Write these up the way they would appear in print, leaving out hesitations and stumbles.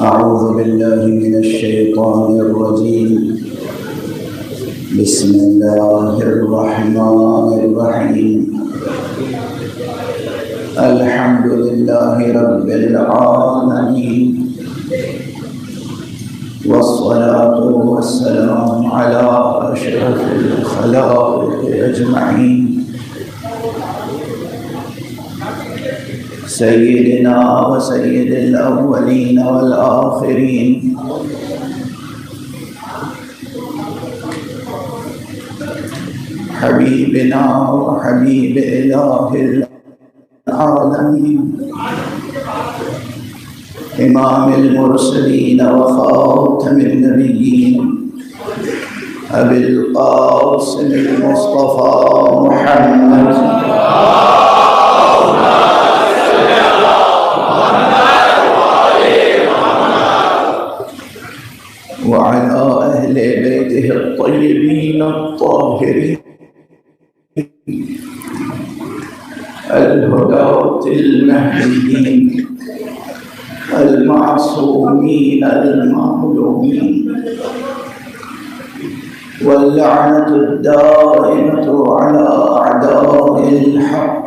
أعوذ بالله من الشيطان الرجيم. بسم الله الرحمن الرحيم. الحمد لله رب العالمين، والصلاة والسلام على أشرف الخلائق أجمعين، سيدنا وسيد الأولين والآخرين، حبيبنا وحبيب إله العالمين، إمام المرسلين وخاتم النبيين، أبي القاسم المصطفى محمد وعلى أهل بيته الطيبين الطاهرين الهداة المهديين المعصومين المظلومين، واللعنة الدائمة على أعداء الحق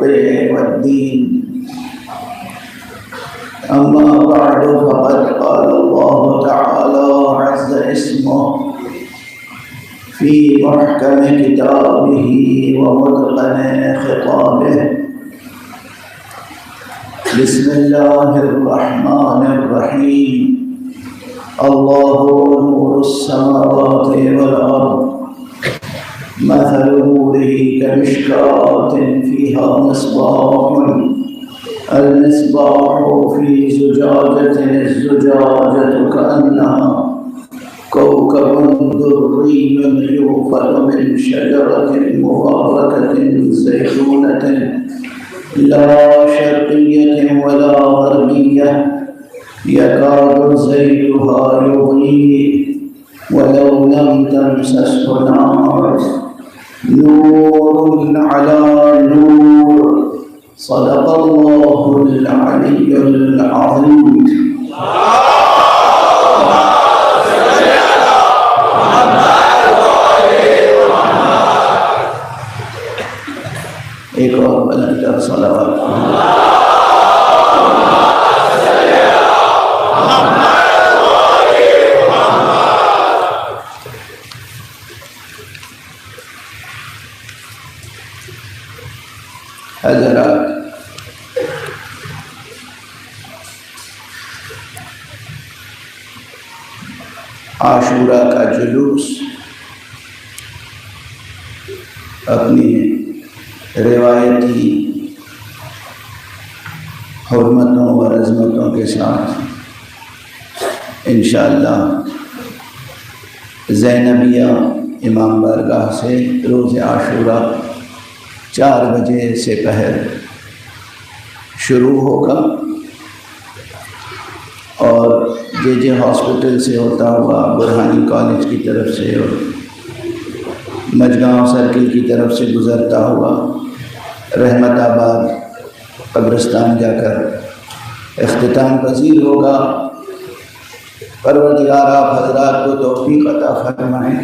والدين. أما بعد، فقد قال الله تعالى عز اسمه في محكم كتابه ومتقن خطابه. بسم الله الرحمن الرحيم. الله نور السماوات والأرض، مثل نوره كمشكاة فيها مصباح، المصباح في زجاجة، الزجاجة كأنها كوكب دري يوقد من شجرة مباركة زيتونة لا شرقية ولا غربية، يكاد زيتها يضيء ولو لم تمسسه نار، نور على نور. صدق الله العلي العظيم. ایک اور بلند تر صلوات. حضرات، عاشورہ کا جلوس اپنی روایتی حرمتوں اور عظمتوں کے ساتھ انشاءاللہ زینبیہ امام بارگاہ سے روز عاشورہ 4 بجے سے پہر شروع ہوگا، اور جے ہاسپٹل سے ہوتا ہوا، برہانی کالج کی طرف سے اور مجگاؤں سرکل کی طرف سے گزرتا ہوا رحمت آباد قبرستان جا کر اختتام پذیر ہوگا. پروردگار آپ حضرات کو توفیق عطا فرمائیں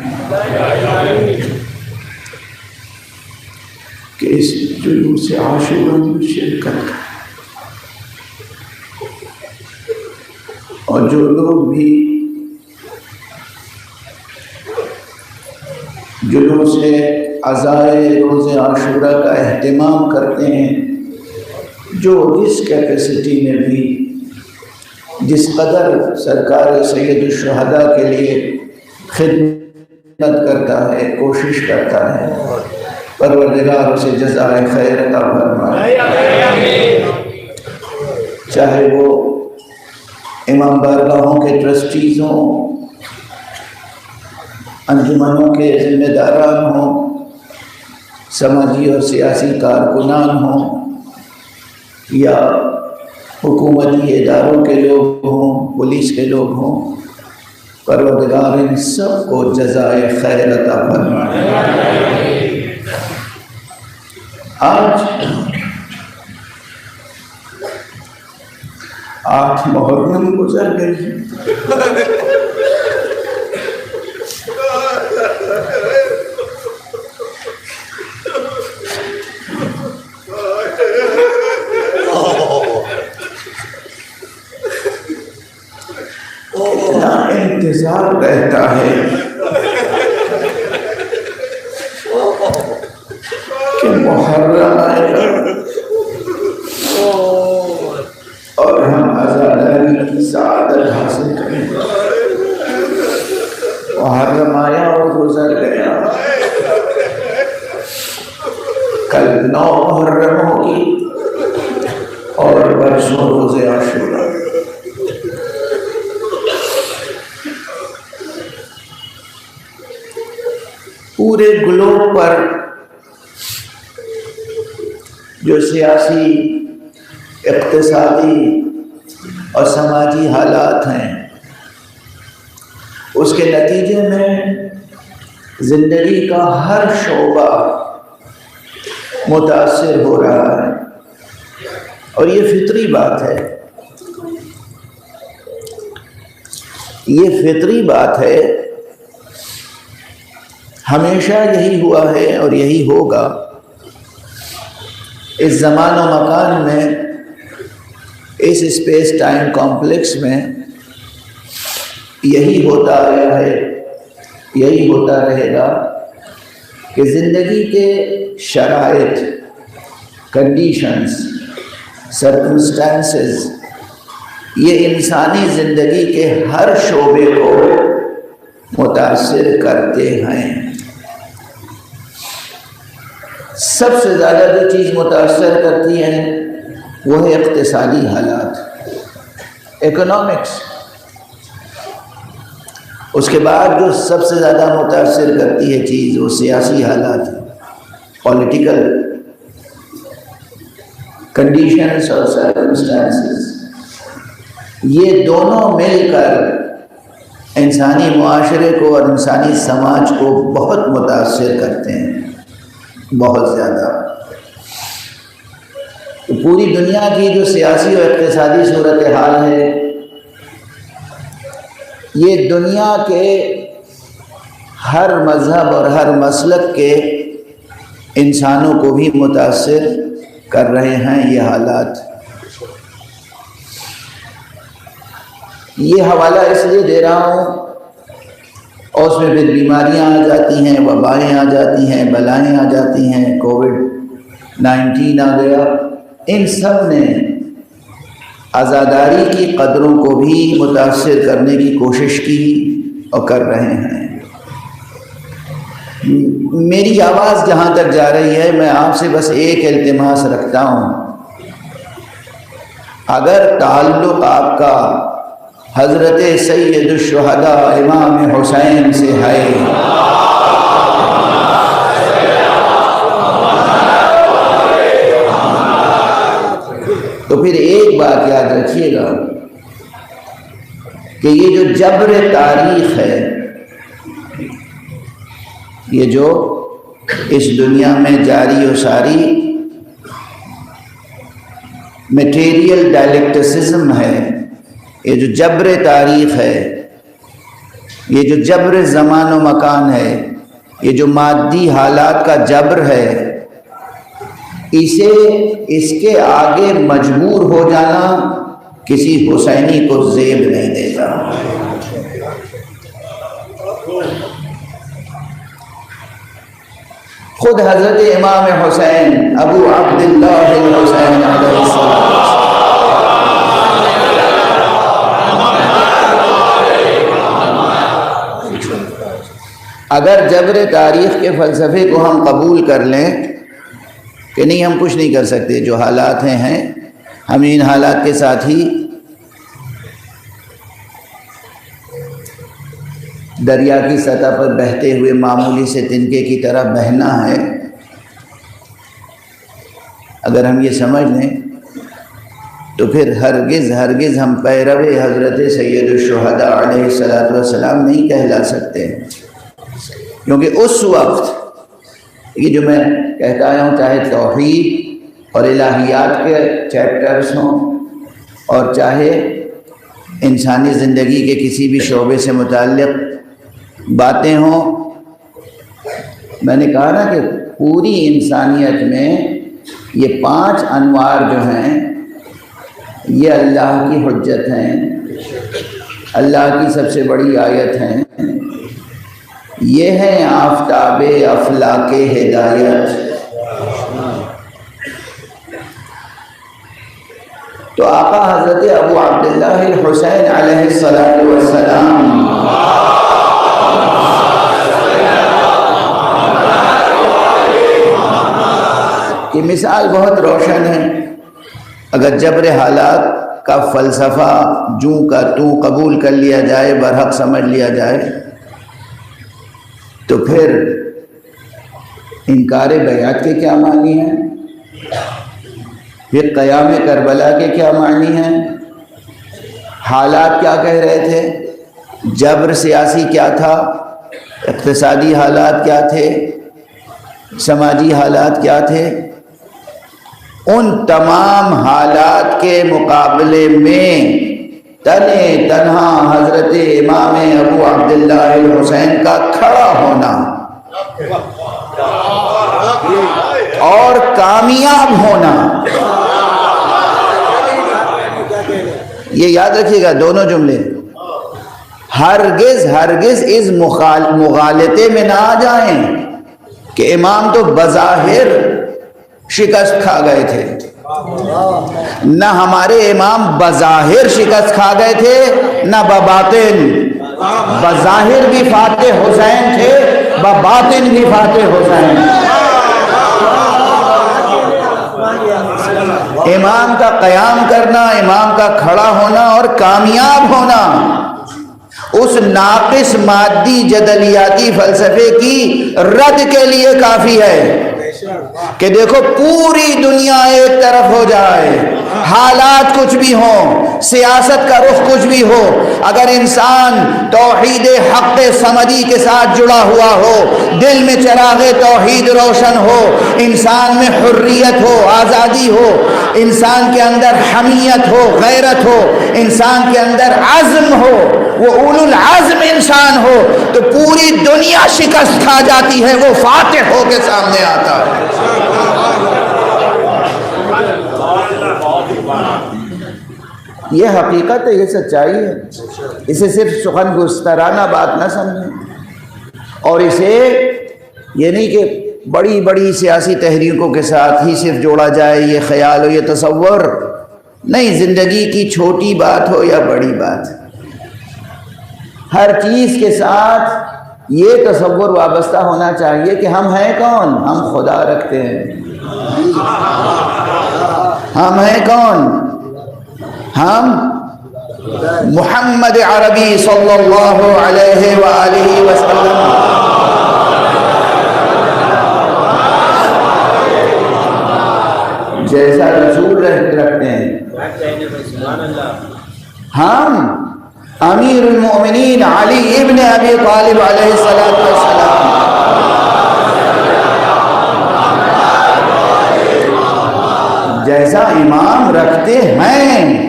کہ اس جلوس عاشورہ میں شرکت کریں، اور جو لوگ بھی جلوس عزائے روز عاشورہ کا اہتمام کرتے ہیں، جو جس کیپیسٹی میں بھی جس قدر سرکار سید الشہداء کے لیے خدمت کرتا ہے، کوشش کرتا ہے، پروردگار اسے جزائے خیر عطا فرمائے. چاہے وہ امام بارگاہوں کے ٹرسٹیز ہوں، انجمنوں کے ذمہ داران ہوں، سماجی اور سیاسی کارکنان ہوں، یا حکومتی اداروں کے لوگ ہوں، پولیس کے لوگ ہوں، پروردگار ان سب کو جزائے خیر عطا فرمائے. آج 8 محرم گزر گئی. اتنا انتظار رہتا ہے کہ محرم آئے گا اور ہم عزاداری کی سعادت حاصل کریں گے. محرم آیا اور گزر گیا. کل 9 محرم ہوگی اور پرسوں روز عاشورہ. پورے گلوب پر جو سیاسی، اقتصادی اور سماجی حالات ہیں، اس کے نتیجے میں زندگی کا ہر شعبہ متاثر ہو رہا ہے، اور یہ فطری بات ہے. یہ فطری بات ہے. ہمیشہ یہی ہوا ہے اور یہی ہوگا. اس زمان و مکان میں، اس اسپیس ٹائم کمپلیکس میں یہی ہوتا آیا ہے، یہی ہوتا رہے گا کہ زندگی کے شرائط، کنڈیشنز، سرکمسٹانسز یہ انسانی زندگی کے ہر شعبے کو متاثر کرتے ہیں. سب سے زیادہ جو چیز متاثر کرتی ہے وہ ہے اقتصادی حالات، اکنامکس. اس کے بعد جو سب سے زیادہ متاثر کرتی ہے چیز وہ سیاسی حالات، پولیٹیکل کنڈیشنز اور سرکمسٹانسز. یہ دونوں مل کر انسانی معاشرے کو اور انسانی سماج کو بہت متاثر کرتے ہیں، بہت زیادہ. تو پوری دنیا کی جو سیاسی اور اقتصادی صورتحال ہے، یہ دنیا کے ہر مذہب اور ہر مسلک کے انسانوں کو بھی متاثر کر رہے ہیں یہ حالات. یہ حوالہ اس لیے دے رہا ہوں، اور اس میں پھر بیماریاں آ جاتی ہیں، وبائیں آ جاتی ہیں، بلائیں آ جاتی ہیں، کووڈ-19 آ گیا. ان سب نے عزاداری کی قدروں کو بھی متاثر کرنے کی کوشش کی اور کر رہے ہیں. میری آواز جہاں تک جا رہی ہے، میں آپ سے بس ایک التماس رکھتا ہوں. اگر تعلق آپ کا حضرت سید الشہداء امام حسین سے ہے، تو پھر ایک بات یاد رکھیے گا کہ یہ جو جبر تاریخ ہے، یہ جو اس دنیا میں جاری و ساری میٹیریل ڈائلیکٹسزم ہے، یہ جو جبر تاریخ ہے، یہ جو جبر زمان و مکان ہے، یہ جو مادی حالات کا جبر ہے، اس کے آگے مجبور ہو جانا کسی حسینی کو زیب نہیں دیتا. خود حضرت امام حسین ابو عبداللہ الحسین علیہ السلام اگر جبر تاریخ کے فلسفے کو ہم قبول کر لیں کہ نہیں، ہم کچھ نہیں کر سکتے، جو حالات ہیں ہم ان حالات کے ساتھ ہی دریا کی سطح پر بہتے ہوئے معمولی سے تنکے کی طرح بہنا ہے، اگر ہم یہ سمجھ لیں تو پھر ہرگز ہم پیرو حضرت سید الشہداء علیہ السلام نہیں کہلا سکتے. کیونکہ اس وقت یہ جو میں کہتا آیا ہوں، چاہے توحید اور الہیات کے چیپٹرز ہوں اور چاہے انسانی زندگی کے کسی بھی شعبے سے متعلق باتیں ہوں. میں نے کہا نا کہ پوری انسانیت میں یہ 5 انوار جو ہیں یہ اللہ کی حجت ہیں، اللہ کی سب سے بڑی آیت ہیں. یہ ہیں آفتاب افلاک ہدایت. تو آقا حضرت ابو عبداللہ الحسین علیہ السلام کی مثال بہت روشن ہے. اگر جبر حالات کا فلسفہ جوں کا توں قبول کر لیا جائے، برحق سمجھ لیا جائے، تو پھر انکار بیعت کے کیا معنی ہیں؟ پھر قیام کربلا کے کیا معنی ہیں؟ حالات کیا کہہ رہے تھے؟ جبر سیاسی کیا تھا؟ اقتصادی حالات کیا تھے؟ سماجی حالات کیا تھے؟ ان تمام حالات کے مقابلے میں تنے تنہا حضرت امام ابو عبداللہ الحسین کا کھڑا ہونا اور کامیاب ہونا، یہ یاد رکھیے گا دونوں جملے. ہرگز اس مغالطے میں نہ آ جائیں کہ امام تو بظاہر شکست کھا گئے تھے. نہ ہمارے امام بظاہر شکست کھا گئے تھے، نہ بباطن. بظاہر بھی فاتح حسین تھے، بباطن بھی فاتح حسین. امام کا قیام کرنا، امام کا کھڑا ہونا اور کامیاب ہونا اس ناقص مادی جدلیاتی فلسفے کی رد کے لیے کافی ہے کہ دیکھو پوری دنیا ایک طرف ہو جائے، حالات کچھ بھی ہوں، سیاست کا رخ کچھ بھی ہو، اگر انسان توحید حق صمدی کے ساتھ جڑا ہوا ہو، دل میں چراغ توحید روشن ہو، انسان میں حریت ہو، آزادی ہو، انسان کے اندر حمیت ہو، غیرت ہو، انسان کے اندر عزم ہو، وہ اولو العزم انسان ہو، تو پوری دنیا شکست کھا جاتی ہے، وہ فاتح ہو کے سامنے آتا ہے. یہ حقیقت ہے، یہ سچائی ہے. اسے صرف سخن گسترانہ بات نہ سمجھیں، اور اسے یہ نہیں کہ بڑی بڑی سیاسی تحریکوں کے ساتھ ہی صرف جوڑا جائے، یہ خیال ہو، یہ تصور نہیں. زندگی کی چھوٹی بات ہو یا بڑی بات، ہر چیز کے ساتھ یہ تصور وابستہ ہونا چاہیے کہ ہم ہیں کون؟ ہم خدا رکھتے ہیں. ہم ہیں کون؟ ہم محمد عربی صلی اللہ علیہ وآلہ وسلم. جیسا رسول رکھتے ہیں. ہم امیر المومنین علی ابن ابی طالب علیہ السلام جیسا امام رکھتے ہیں.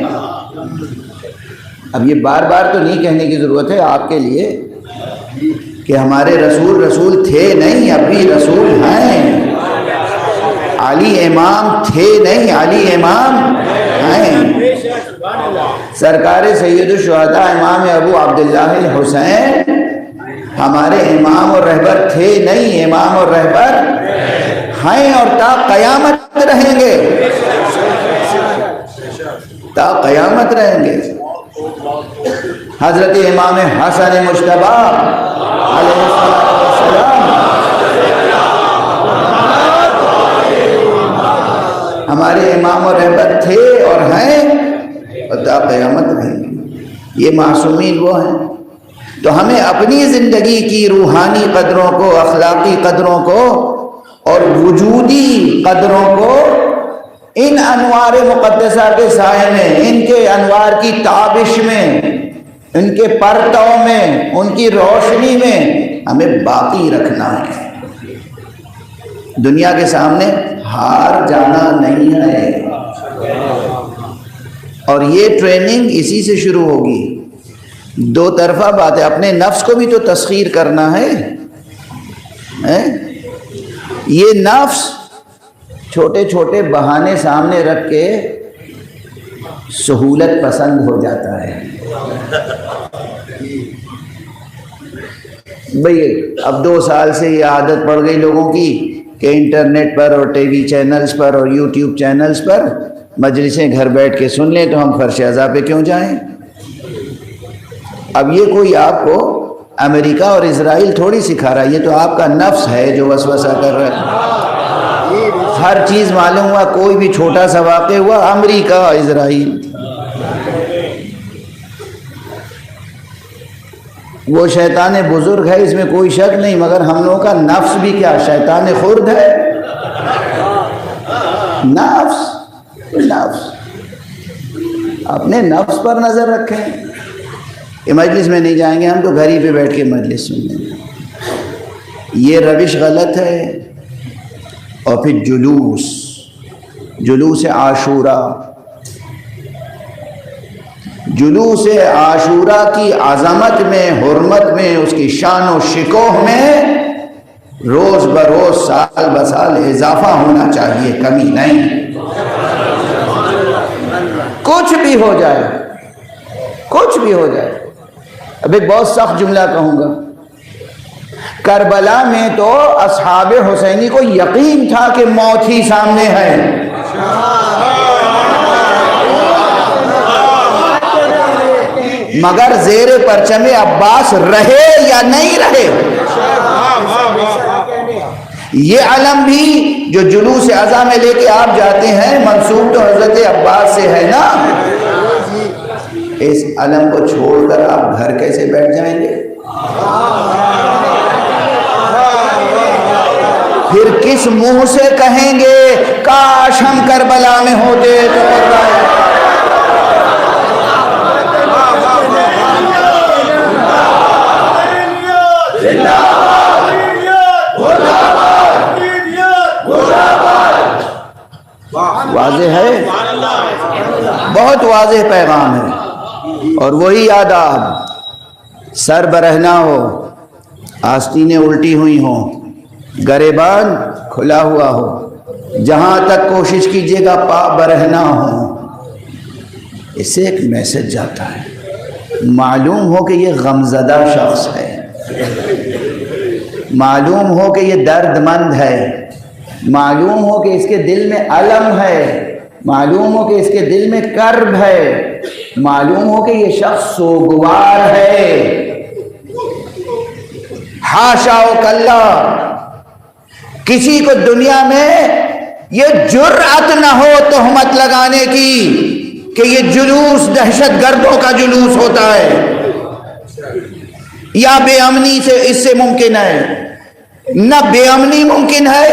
اب یہ بار بار تو نہیں کہنے کی ضرورت ہے آپ کے لیے کہ ہمارے رسول تھے نہیں، اب بھی رسول ہیں. علی امام تھے نہیں، علی امام ہیں. سرکار سید الشہداء امام ابو عبداللہ الحسین ہمارے امام اور رہبر تھے نہیں، امام اور رہبر ہیں، اور تا قیامت رہیں گے، تا قیامت رہیں گے. حضرت امام حسن مجتبی علیہ السلام ہمارے امام و رہبر تھے اور ہیں، اور تا قیامت رہیں گے. یہ معصومین وہ ہیں. تو ہمیں اپنی زندگی کی روحانی قدروں کو، اخلاقی قدروں کو اور وجودی قدروں کو ان انوار مقدسہ کے سائے میں، ان کے انوار کی تابش میں، ان کے پرتو میں، ان کی روشنی میں ہمیں باقی رکھنا ہے. دنیا کے سامنے ہار جانا نہیں ہے. اور یہ ٹریننگ اسی سے شروع ہوگی. دو طرفہ بات ہے. اپنے نفس کو بھی تو تسخیر کرنا ہے. یہ نفس چھوٹے چھوٹے بہانے سامنے رکھ کے سہولت پسند ہو جاتا ہے. بھئی اب 2 سال سے یہ عادت پڑ گئی لوگوں کی کہ انٹرنیٹ پر اور ٹی وی چینلز پر اور یوٹیوب چینلز پر مجلسیں گھر بیٹھ کے سن لیں تو ہم فرش عزا پہ کیوں جائیں. اب یہ کوئی آپ کو امریکہ اور اسرائیل تھوڑی سکھا رہا ہے، یہ تو آپ کا نفس ہے جو وسوسہ کر رہا ہے. ہر چیز معلوم ہوا، کوئی بھی چھوٹا سا واقع ہوا امریکہ اسرائیل. وہ شیطان بزرگ ہے، اس میں کوئی شک نہیں، مگر ہم لوگوں کا نفس بھی کیا شیطان خرد ہے. نفس اپنے نفس پر نظر رکھیں. یہ مجلس میں نہیں جائیں گے ہم تو گھر ہی پہ بیٹھ کے مجلس سن لیں گے. یہ روش غلط ہے. اور پھر جلوس عاشورہ کی عظمت میں، حرمت میں، اس کی شان و شکوہ میں روز بروز سال بسال اضافہ ہونا چاہیے، کمی نہیں. کچھ بھی ہو جائے. اب ایک بہت سخت جملہ کہوں گا. کربلا میں تو اصحاب حسینی کو یقین تھا کہ موت ہی سامنے ہے. مگر زیر پرچم عباس رہے یا نہیں رہے، یہ علم بھی جو جلوس عزا میں لے کے آپ جاتے ہیں منسوب تو حضرت عباس سے ہے نا. اس علم کو چھوڑ کر آپ گھر کیسے بیٹھ جائیں گے؟ پھر کس منہ سے کہیں گے کاش ہم کربلا میں ہوتے تو واضح ہے، بہت واضح پیغام ہے. اور وہی آداب، سر برہنہ ہو، آستینیں الٹی ہوئی ہوں، گریبان کھلا ہوا ہو، جہاں تک کوشش کیجیے گا پا برہنہ ہو. اس سے ایک میسج جاتا ہے، معلوم ہو کہ یہ غمزدہ شخص ہے، معلوم ہو کہ یہ درد مند ہے، معلوم ہو کہ اس کے دل میں الم ہے، معلوم ہو کہ اس کے دل میں کرب ہے، معلوم ہو کہ یہ شخص سوگوار ہے. حاشا و کلا، کسی کو دنیا میں یہ جرأت نہ ہو تہمت لگانے کی کہ یہ جلوس دہشت گردوں کا جلوس ہوتا ہے یا بے امنی سے اس سے ممکن ہے. نہ بے امنی ممکن ہے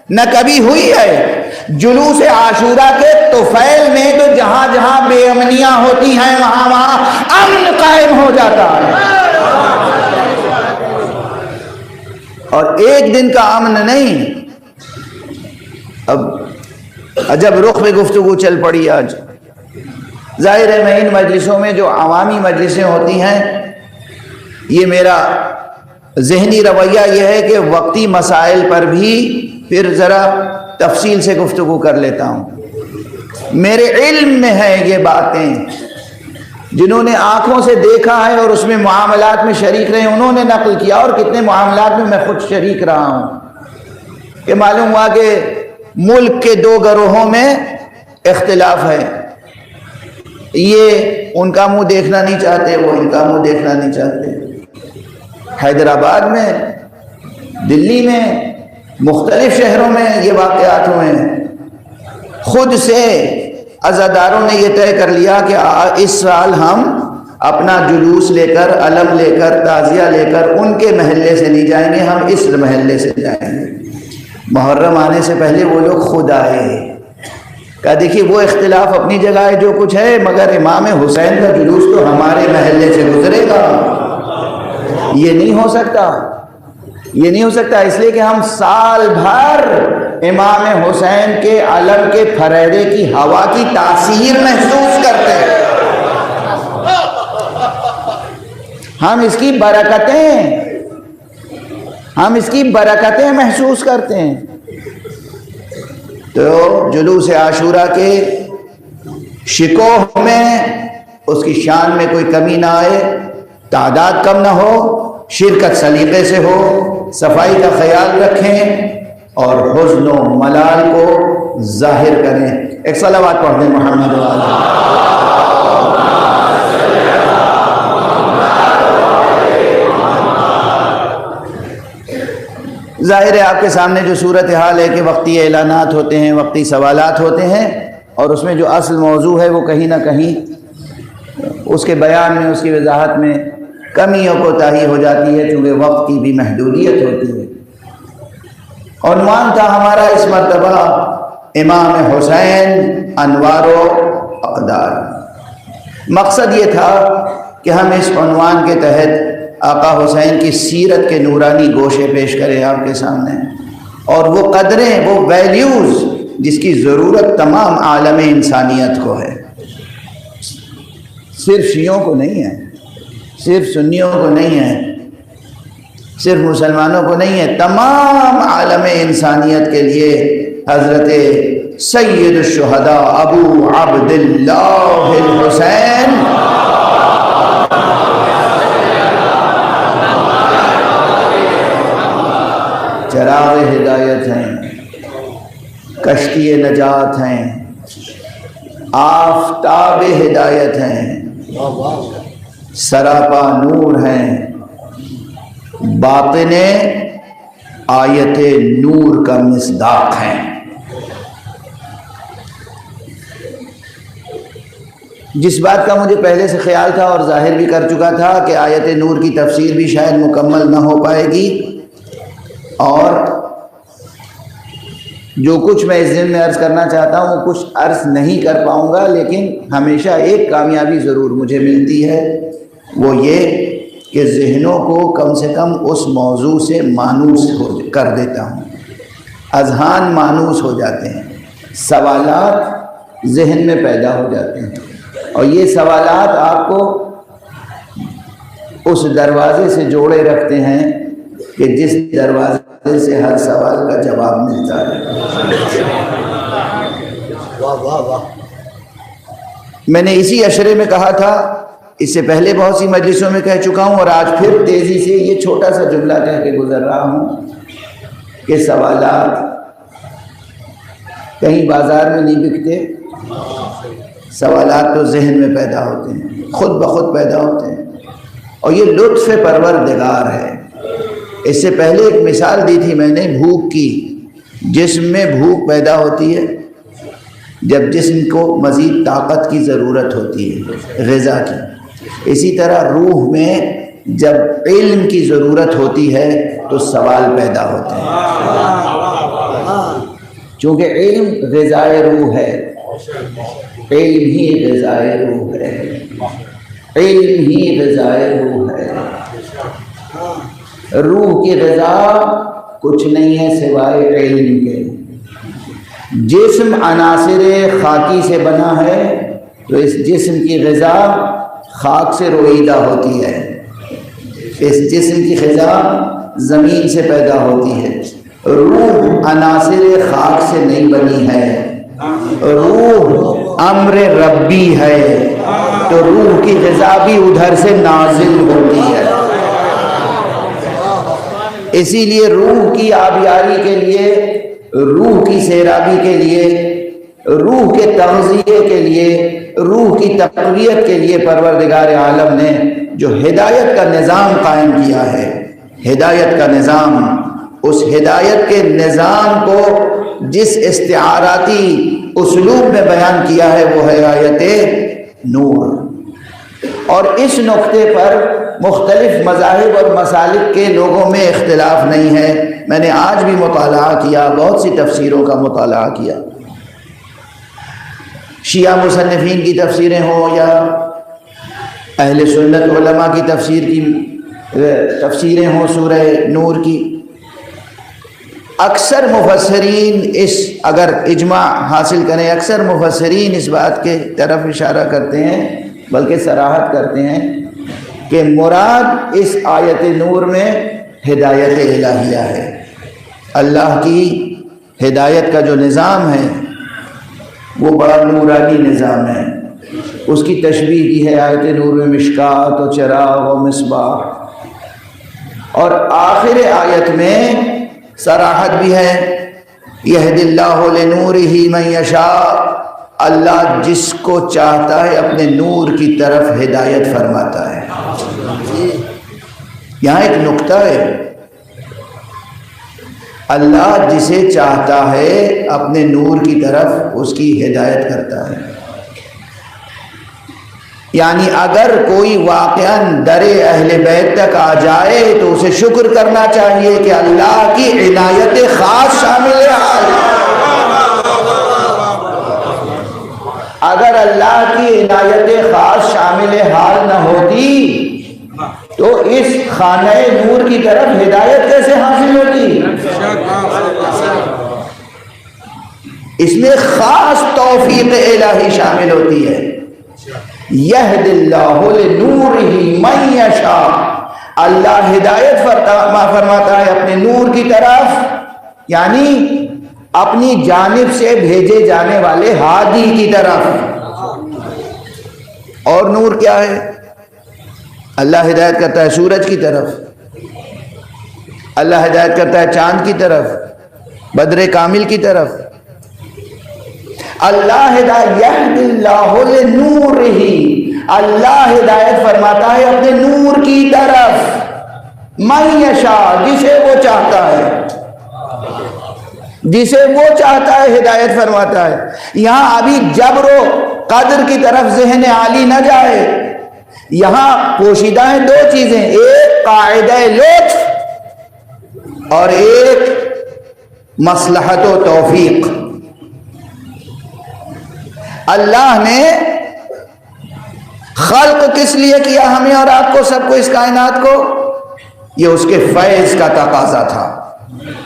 نہ کبھی ہوئی ہے. جلوس عاشورہ کے طفیل میں تو جہاں جہاں بے امنیاں ہوتی ہیں وہاں امن قائم ہو جاتا ہے. اور ایک دن کا امن نہیں. اب عجب رخ میں گفتگو چل پڑی آج. ظاہر ہے میں ان مجلسوں میں جو عوامی مجلسیں ہوتی ہیں، یہ میرا ذہنی رویہ یہ ہے کہ وقتی مسائل پر بھی پھر ذرا تفصیل سے گفتگو کر لیتا ہوں. میرے علم میں ہے یہ باتیں، جنہوں نے آنکھوں سے دیکھا ہے اور اس میں معاملات میں شریک رہے انہوں نے نقل کیا، اور کتنے معاملات میں میں خود شریک رہا ہوں کہ معلوم ہوا کہ ملک کے 2 گروہوں میں اختلاف ہے. یہ ان کا منہ دیکھنا نہیں چاہتے، وہ ان کا منہ دیکھنا نہیں چاہتے. حیدرآباد میں، دلی میں، مختلف شہروں میں یہ واقعات ہوئے ہیں. خود سے عزاداروں نے یہ طے کر لیا کہ اس سال ہم اپنا جلوس لے کر، علم لے کر، تعزیہ لے کر ان کے محلے سے نہیں جائیں گے، ہم اس محلے سے جائیں گے. محرم آنے سے پہلے وہ لوگ خود آئے. کہا دیکھیے وہ اختلاف اپنی جگہ ہے جو کچھ ہے، مگر امام حسین کا جلوس تو ہمارے محلے سے گزرے گا. یہ نہیں ہو سکتا. یہ نہیں ہو سکتا، اس لیے کہ ہم سال بھر امام حسین کے علم کے پھریرے کی ہوا کی تاثیر محسوس کرتے ہیں، ہم اس کی برکتیں محسوس کرتے ہیں۔ تو جلوس عاشورہ کے شکوہ میں اس کی شان میں کوئی کمی نہ آئے، تعداد کم نہ ہو، شرکت سلیقے سے ہو، صفائی کا خیال رکھیں اور حزن و ملال کو ظاہر کریں۔ ایک صلوات پڑھ دیں محمد وآلہ۔ ظاہر ہے آپ کے سامنے جو صورتحال ہے کہ وقتی اعلانات ہوتے ہیں، وقتی سوالات ہوتے ہیں، اور اس میں جو اصل موضوع ہے وہ کہیں نہ کہیں اس کے بیان میں، اس کی وضاحت میں کمی و کوتاہی ہو جاتی ہے، چونکہ وقت کی بھی محدودیت ہوتی ہے۔ عنوان تھا ہمارا اس مرتبہ امام حسین انوار و اقدار۔ مقصد یہ تھا کہ ہم اس عنوان کے تحت آقا حسین کی سیرت کے نورانی گوشے پیش کریں آپ کے سامنے، اور وہ قدریں، وہ ویلیوز جس کی ضرورت تمام عالم انسانیت کو ہے، صرف شیعوں کو نہیں ہے، صرف سنیوں کو نہیں ہے، صرف مسلمانوں کو نہیں ہے، تمام عالم انسانیت کے لیے حضرت سید الشہداء ابو عبداللہ الحسین چراغ ہدایت ہیں، کشتی نجات ہیں، آفتاب ہدایت ہیں، سراپا نور ہیں، باطن آیت نور کا مصداق ہیں۔ جس بات کا مجھے پہلے سے خیال تھا اور ظاہر بھی کر چکا تھا کہ آیت نور کی تفسیر بھی شاید مکمل نہ ہو پائے گی، اور جو کچھ میں اس دن میں عرض کرنا چاہتا ہوں وہ کچھ عرض نہیں کر پاؤں گا، لیکن ہمیشہ ایک کامیابی ضرور مجھے ملتی ہے، وہ یہ کہ ذہنوں کو کم سے کم اس موضوع سے مانوس کر دیتا ہوں، اذہان مانوس ہو جاتے ہیں، سوالات ذہن میں پیدا ہو جاتے ہیں، اور یہ سوالات آپ کو اس دروازے سے جوڑے رکھتے ہیں کہ جس دروازے سے ہر سوال کا جواب ملتا ہے۔ میں نے اسی اشرے میں کہا تھا، اس سے پہلے بہت سی مجلسوں میں کہہ چکا ہوں، اور آج پھر تیزی سے یہ چھوٹا سا جملہ کہہ کے گزر رہا ہوں کہ سوالات کہیں بازار میں نہیں بکتے، سوالات تو ذہن میں پیدا ہوتے ہیں، خود بخود پیدا ہوتے ہیں، اور یہ لطف پروردگار ہے۔ اس سے پہلے ایک مثال دی تھی میں نے بھوک کی، جسم میں بھوک پیدا ہوتی ہے جب جسم کو مزید طاقت کی ضرورت ہوتی ہے، غذا کی۔ اسی طرح روح میں جب علم کی ضرورت ہوتی ہے تو سوال پیدا ہوتے ہیں، چونکہ علم غذائے روح ہے، علم ہی غذائے روح ہے، علم ہی غذائے روح ہے۔ روح کی غذا کچھ نہیں ہے سوائے علم کے۔ جسم عناصر خاکی سے بنا ہے تو اس جسم کی غذا خاک سے رویدہ ہوتی ہے، اس جسم کی غذا زمین سے پیدا ہوتی ہے۔ روح عناصر خاک سے نہیں بنی ہے، روح امر ربی ہے، تو روح کی غذا بھی ادھر سے نازل ہوتی ہے۔ اسی لیے روح کی آبیاری کے لیے، روح کی سیرابی کے لیے، روح کے تغذیے کے لیے، روح کی تقویت کے لیے پروردگار عالم نے جو ہدایت کا نظام قائم کیا ہے، ہدایت کا نظام، اس ہدایت کے نظام کو جس استعاراتی اسلوب میں بیان کیا ہے وہ ہے آیت نور۔ اور اس نقطے پر مختلف مذاہب اور مسالک کے لوگوں میں اختلاف نہیں ہے۔ میں نے آج بھی مطالعہ کیا، بہت سی تفسیروں کا مطالعہ کیا، شیعہ مصنفین کی تفسیریں ہوں یا اہل سنت علماء کی تفسیریں ہوں سورہ نور کی، اکثر مفسرین اگر اجماع حاصل کریں، اکثر مفسرین اس بات کے طرف اشارہ کرتے ہیں، بلکہ صراحت کرتے ہیں کہ مراد اس آیت نور میں ہدایت الہیہ ہے۔ اللہ کی ہدایت کا جو نظام ہے وہ بڑا نورانی نظام ہے۔ اس کی تشبیہ کی ہے آیت نور میں مشکات و چراغ و مصباح، اور آخر آیت میں صراحت بھی ہے، یہد اللہ لنورہ من یشاء، اللہ جس کو چاہتا ہے اپنے نور کی طرف ہدایت فرماتا ہے۔ یہاں ایک نکتہ ہے، اللہ جسے چاہتا ہے اپنے نور کی طرف اس کی ہدایت کرتا ہے۔ یعنی اگر کوئی واقعاً در اہل بیت تک آ جائے تو اسے شکر کرنا چاہیے کہ اللہ کی عنایت خاص شامل ہے۔ اگر اللہ کی عنایت خاص شامل حال نہ ہوتی تو اس خانہ نور کی طرف ہدایت کیسے حاصل ہوتی؟ اس میں خاص توفیق الہی شامل ہوتی ہے۔ یہد اللہ لنورہ من یشاء، اللہ ہدایت فرماتا ہے اپنے نور کی طرف، یعنی اپنی جانب سے بھیجے جانے والے ہادی کی طرف۔ اور نور کیا ہے؟ اللہ ہدایت کرتا ہے سورج کی طرف، اللہ ہدایت کرتا ہے چاند کی طرف، بدر کامل کی طرف۔ اللہ ہدایت یہد اللہ لنورہ، اللہ ہدایت فرماتا ہے اپنے نور کی طرف، من یشاء، جسے وہ چاہتا ہے، جسے وہ چاہتا ہے ہدایت فرماتا ہے۔ یہاں ابھی جبر و قدر کی طرف ذہن عالی نہ جائے، یہاں پوشیدہ ہیں دو چیزیں، ایک قاعدہ لطف اور ایک مصلحت و توفیق۔ اللہ نے خلق کس لیے کیا ہمیں اور آپ کو، سب کو، اس کائنات کو؟ یہ اس کے فیض کا تقاضا تھا۔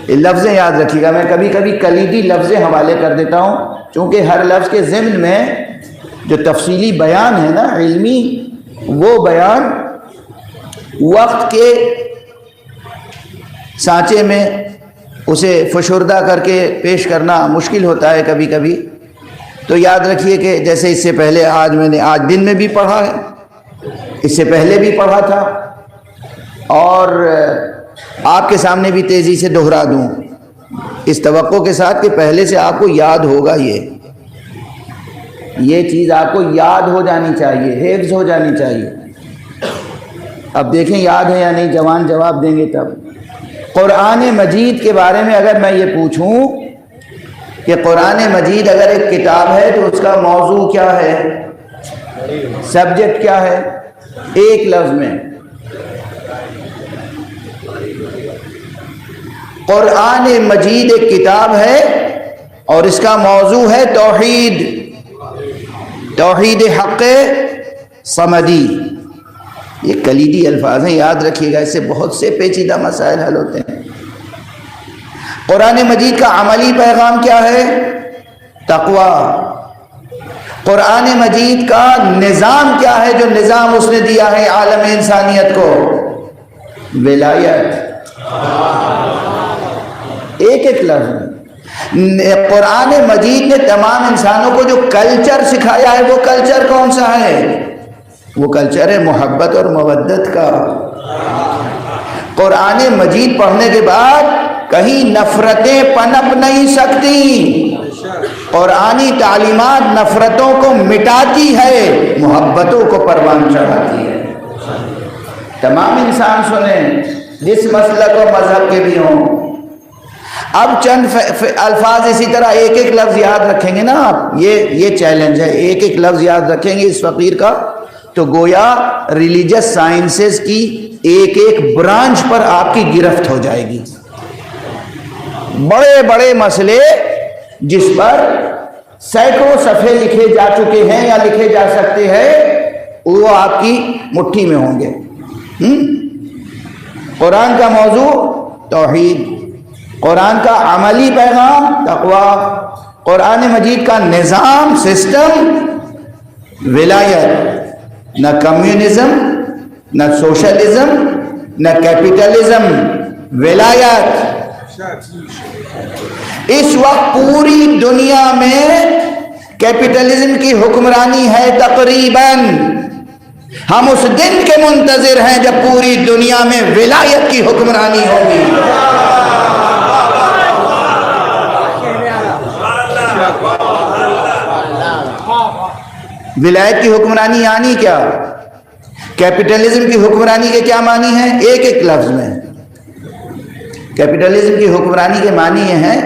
یہ لفظیں یاد رکھیے گا، میں کبھی کبھی کلیدی لفظیں حوالے کر دیتا ہوں، چونکہ ہر لفظ کے ضمن میں جو تفصیلی بیان ہے نا علمی، وہ بیان وقت کے سانچے میں اسے فشردہ کر کے پیش کرنا مشکل ہوتا ہے کبھی کبھی۔ تو یاد رکھیے کہ جیسے اس سے پہلے میں نے آج دن میں بھی پڑھا ہے، اس سے پہلے بھی پڑھا تھا، اور آپ کے سامنے بھی تیزی سے دہرا دوں اس توقع کے ساتھ کہ پہلے سے آپ کو یاد ہوگا، یہ چیز آپ کو یاد ہو جانی چاہیے، حفظ ہو جانی چاہیے۔ اب دیکھیں یاد ہے یا نہیں، جوان جواب دیں گے تب۔ قرآن مجید کے بارے میں اگر میں یہ پوچھوں کہ قرآن مجید اگر ایک کتاب ہے تو اس کا موضوع کیا ہے، سبجیکٹ کیا ہے، ایک لفظ میں قرآن مجید ایک کتاب ہے اور اس کا موضوع ہے توحید، توحید حق صمدی۔ یہ کلیدی الفاظ ہیں، یاد رکھیے گا، اس سے بہت سے پیچیدہ مسائل حل ہوتے ہیں۔ قرآن مجید کا عملی پیغام کیا ہے؟ تقوی۔ قرآن مجید کا نظام کیا ہے، جو نظام اس نے دیا ہے عالم انسانیت کو؟ ولایت۔ ایک ایک لفظ قرآن مجید نے تمام انسانوں کو جو کلچر سکھایا ہے، وہ کلچر کون سا ہے؟ وہ کلچر ہے محبت اور مودت کا۔ قرآن مجید پڑھنے کے بعد کہیں نفرتیں پنپ نہیں سکتی۔ قرآنی تعلیمات نفرتوں کو مٹاتی ہے، محبتوں کو پروان چڑھاتی ہے۔ تمام انسان سنیں، جس مسلک و مذہب کے بھی ہوں۔ اب چند الفاظ اسی طرح ایک ایک لفظ یاد رکھیں گے نا آپ، یہ چیلنج ہے، ایک ایک لفظ یاد رکھیں گے اس فقیر کا تو گویا ریلیجس سائنسز کی ایک ایک برانچ پر آپ کی گرفت ہو جائے گی۔ بڑے بڑے مسئلے جس پر سینکڑوں صفحے لکھے جا چکے ہیں یا لکھے جا سکتے ہیں، وہ آپ کی مٹھی میں ہوں گے۔ قرآن کا موضوع توحید، قرآن کا عملی پیغام تقویٰ، قرآن مجید کا نظام، سسٹم ولایت، نہ کمیونزم، نہ سوشلزم، نہ کیپٹلزم، ولایت۔ اس وقت پوری دنیا میں کیپٹلزم کی حکمرانی ہے تقریباً۔ ہم اس دن کے منتظر ہیں جب پوری دنیا میں ولایت کی حکمرانی ہوگی۔ ولایت کی حکمرانی یعنی کیا؟ کیپٹلزم کی حکمرانی کے کیا معنی ہیں؟ ایک ایک لفظ میں کیپٹلزم کی حکمرانی کے معنی یہ ہیں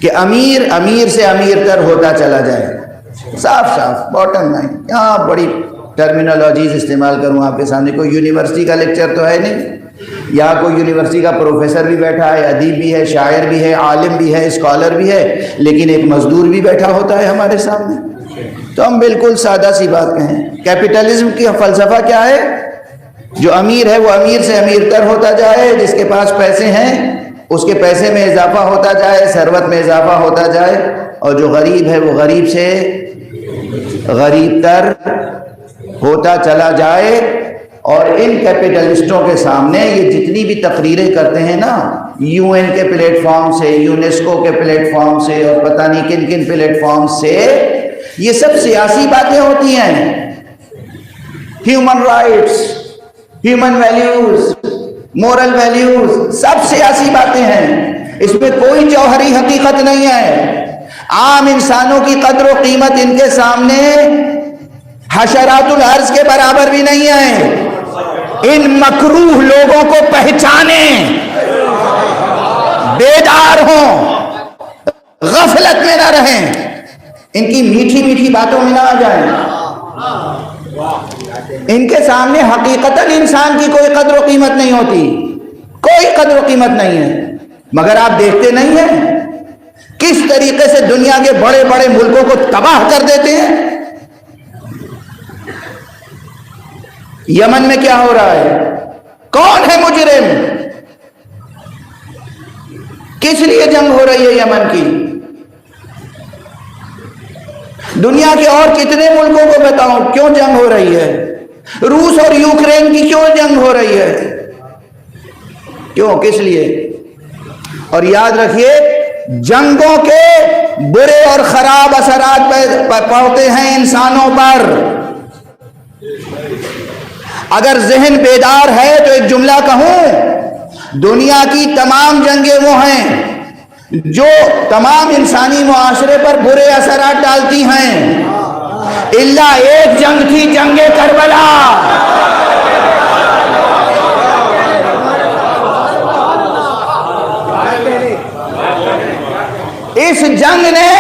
کہ امیر سے امیر تر ہوتا چلا جائے، صاف باٹم لائن۔ یہاں بڑی ٹرمینالوجیز استعمال کروں آپ کے سامنے، کوئی یونیورسٹی کا لیکچر تو ہے نہیں، یہاں کوئی یونیورسٹی کا پروفیسر بھی بیٹھا ہے، ادیب بھی ہے، شاعر بھی ہے، عالم بھی ہے، اسکالر بھی ہے، لیکن ایک مزدور بھی بیٹھا ہوتا ہے ہمارے سامنے۔ تو ہم بالکل سادہ سی بات کہیں، کیپٹلزم کی فلسفہ کیا ہے؟ جو امیر ہے وہ امیر سے امیر تر ہوتا جائے، جس کے پاس پیسے ہیں اس کے پیسے میں اضافہ ہوتا جائے، ثروت میں اضافہ ہوتا جائے، اور جو غریب ہے وہ غریب سے غریب تر ہوتا چلا جائے۔ اور ان کیپٹلسٹوں کے سامنے یہ جتنی بھی تقریریں کرتے ہیں نا، یو این کے پلیٹ فارم سے، یونیسکو کے پلیٹ فارم سے، اور پتہ نہیں کن کن پلیٹ فارم سے، یہ سب سیاسی باتیں ہوتی ہیں۔ Human rights, human values, moral values, سب سیاسی باتیں ہیں، اس میں کوئی جوہری حقیقت نہیں ہے۔ عام انسانوں کی قدر و قیمت ان کے سامنے حشرات الارض کے برابر بھی نہیں ہے۔ ان مکروہ لوگوں کو پہچانیں، بیدار ہوں، غفلت میں نہ رہیں، ان کی میٹھی میٹھی باتوں میں نہ آ جائیں۔ ان کے سامنے حقیقتاً انسان کی کوئی قدر و قیمت نہیں ہوتی، کوئی قدر و قیمت نہیں ہے۔ مگر آپ دیکھتے نہیں ہیں کس طریقے سے دنیا کے بڑے بڑے ملکوں کو تباہ کر دیتے ہیں۔ یمن میں کیا ہو رہا ہے؟ کون ہے مجرم؟ کس لیے جنگ ہو رہی ہے یمن کی؟ دنیا کے اور کتنے ملکوں کو بتاؤں کیوں جنگ ہو رہی ہے؟ روس اور یوکرین کی کیوں جنگ ہو رہی ہے؟ کیوں؟ کس لیے؟ اور یاد رکھیے، جنگوں کے برے اور خراب اثرات پڑتے ہیں انسانوں پر۔ اگر ذہن بیدار ہے تو ایک جملہ کہوں، دنیا کی تمام جنگیں وہ ہیں جو تمام انسانی معاشرے پر برے اثرات ڈالتی ہیں، الا ایک جنگ تھی، جنگ کربلا۔ اس جنگ نے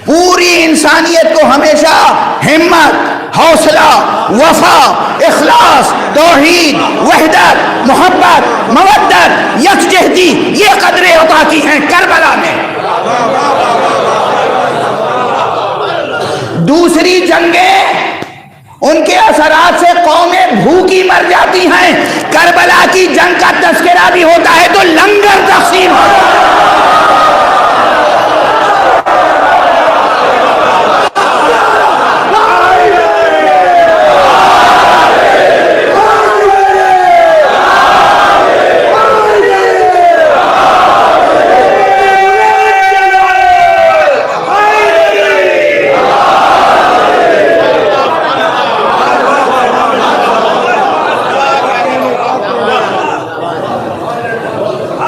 پوری انسانیت کو ہمیشہ ہمت، حوصلہ، وفا، اخلاص، توحید، وحدت، محبت، مودت، یکجہتی، یہ قدریں عطا کی ہیں کربلا میں۔ دوسری جنگیں ان کے اثرات سے قومیں بھوکی مر جاتی ہیں، کربلا کی جنگ کا تذکرہ بھی ہوتا ہے تو لنگر تقسیم ہوتا ہے۔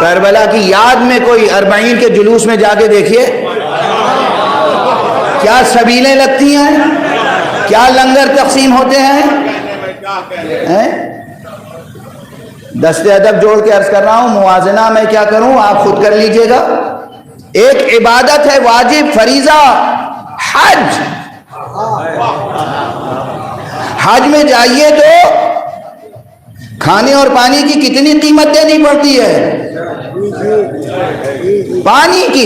کربلا کی یاد میں کوئی 40 کے جلوس میں جا کے دیکھیے، کیا سبیلیں لگتی ہیں، کیا لنگر تقسیم ہوتے ہیں۔ دست ادب جوڑ کے عرض کر رہا ہوں، موازنہ میں کیا کروں آپ خود کر لیجئے گا۔ ایک عبادت ہے واجب فریضہ، حج۔ حج میں جائیے تو کھانے اور پانی کی کتنی قیمت دینی پڑتی ہے؟ پانی کی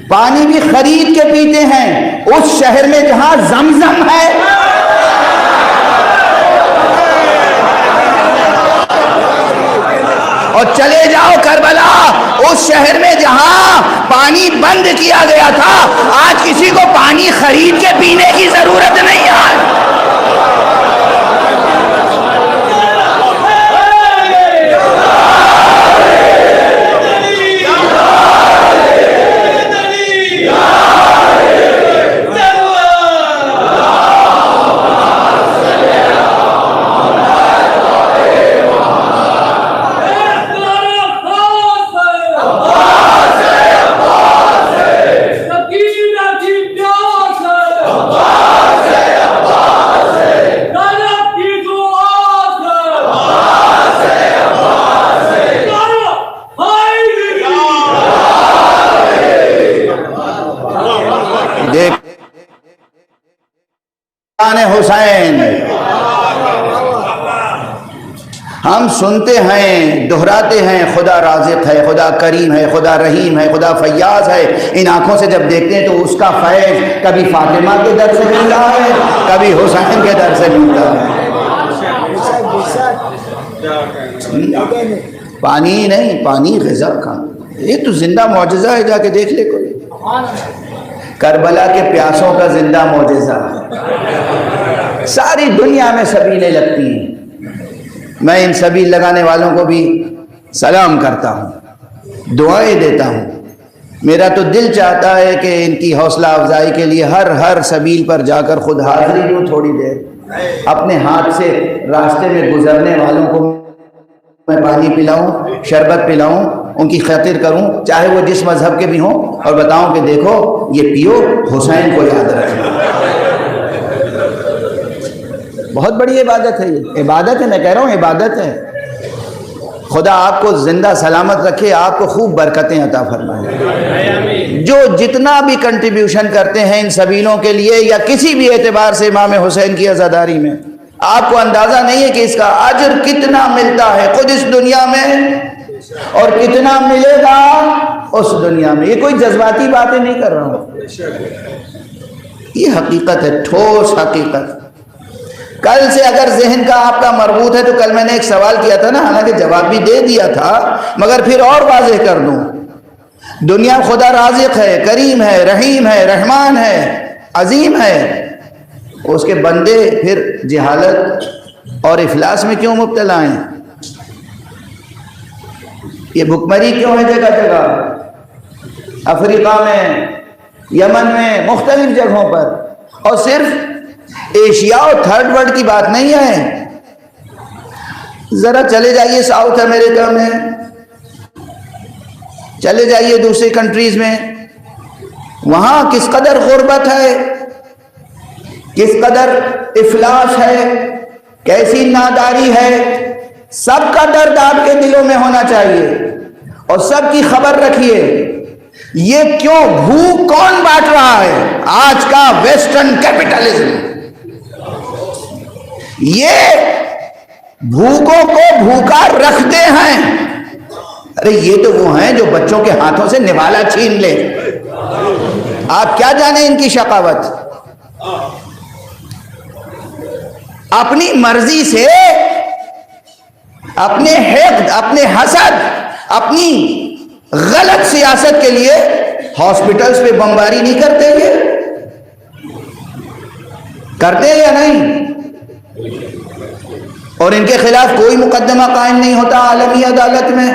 پانی بھی خرید کے پیتے ہیں اس شہر میں جہاں زمزم ہے۔ اور چلے جاؤ کربلا، اس شہر میں جہاں پانی بند کیا گیا تھا، آج کسی کو پانی خرید کے پینے کی ضرورت نہیں ہے۔ حسین ہم سنتے ہیں، دہراتے ہیں، خدا رازق ہے، خدا کریم ہے، خدا رحیم ہے، خدا فیاض ہے۔ ان آنکھوں سے جب دیکھتے ہیں تو اس کا فیض کبھی فاطمہ کے در سے ملتا ہے، کبھی حسین کے در سے ملتا ہے۔ پانی نہیں، پانی غذا کا، یہ تو زندہ معجزہ ہے، جا کے دیکھ لے کوئی۔ کربلا کے پیاسوں کا زندہ معجزہ، ساری دنیا میں سبیلیں لگتی ہیں۔ میں ان سبیل لگانے والوں کو بھی سلام کرتا ہوں، دعائیں دیتا ہوں۔ میرا تو دل چاہتا ہے کہ ان کی حوصلہ افزائی کے لیے ہر سبیل پر جا کر خود حاضری دوں، تھوڑی دیر اپنے ہاتھ سے راستے میں گزرنے والوں کو میں پانی پلاؤں، شربت پلاؤں، ان کی خاطر کروں، چاہے وہ جس مذہب کے بھی ہوں، اور بتاؤں کہ دیکھو یہ پیو، حسین کو یاد رکھنا۔ بہت بڑی عبادت ہے، یہ عبادت ہے، میں کہہ رہا ہوں عبادت ہے۔ خدا آپ کو زندہ سلامت رکھے، آپ کو خوب برکتیں عطا فرمائے۔ جو جتنا بھی کنٹریبیوشن کرتے ہیں ان سبیلوں کے لیے یا کسی بھی اعتبار سے امام حسین کی عزاداری میں، آپ کو اندازہ نہیں ہے کہ اس کا اجر کتنا ملتا ہے خود اس دنیا میں، اور کتنا ملے گا اس دنیا میں۔ یہ کوئی جذباتی باتیں نہیں کر رہا ہوں، یہ حقیقت ہے، ٹھوس حقیقت۔ کل سے اگر ذہن کا آپ کا مربوط ہے تو کل میں نے ایک سوال کیا تھا نا، حالانکہ جواب بھی دے دیا تھا، مگر پھر اور واضح کر دوں۔ دنیا خدا رازق ہے، کریم ہے، رحیم ہے، رحمان ہے، عظیم ہے، اس کے بندے پھر جہالت اور افلاس میں کیوں مبتلا ہیں؟ یہ بھکمری کیوں ہے جگہ جگہ؟ افریقہ میں، یمن میں، مختلف جگہوں پر، اور صرف ایشیا اور تھرڈ ورلڈ کی بات نہیں ہے۔ ذرا چلے جائیے ساؤتھ امریکہ میں، چلے جائیے دوسری کنٹریز میں، وہاں کس قدر غربت ہے، کس قدر افلاس ہے، کیسی ناداری ہے۔ سب کا درد آپ کے دلوں میں ہونا چاہیے اور سب کی خبر رکھیے۔ یہ کیوں بھوک کون بانٹ رہا ہے؟ آج کا ویسٹرن کیپٹلزم۔ یہ بھوکوں کو بھوکا رکھتے ہیں۔ ارے یہ تو وہ ہیں جو بچوں کے ہاتھوں سے نوالا چھین لے۔ آپ کیا جانیں ان کی شقاوت؟ اپنی مرضی سے، اپنے حقد، اپنے حسد، اپنی غلط سیاست کے لیے ہاسپٹلز پہ بمباری نہیں کرتے، یہ کرتے یا نہیں؟ اور ان کے خلاف کوئی مقدمہ قائم نہیں ہوتا عالمی عدالت میں،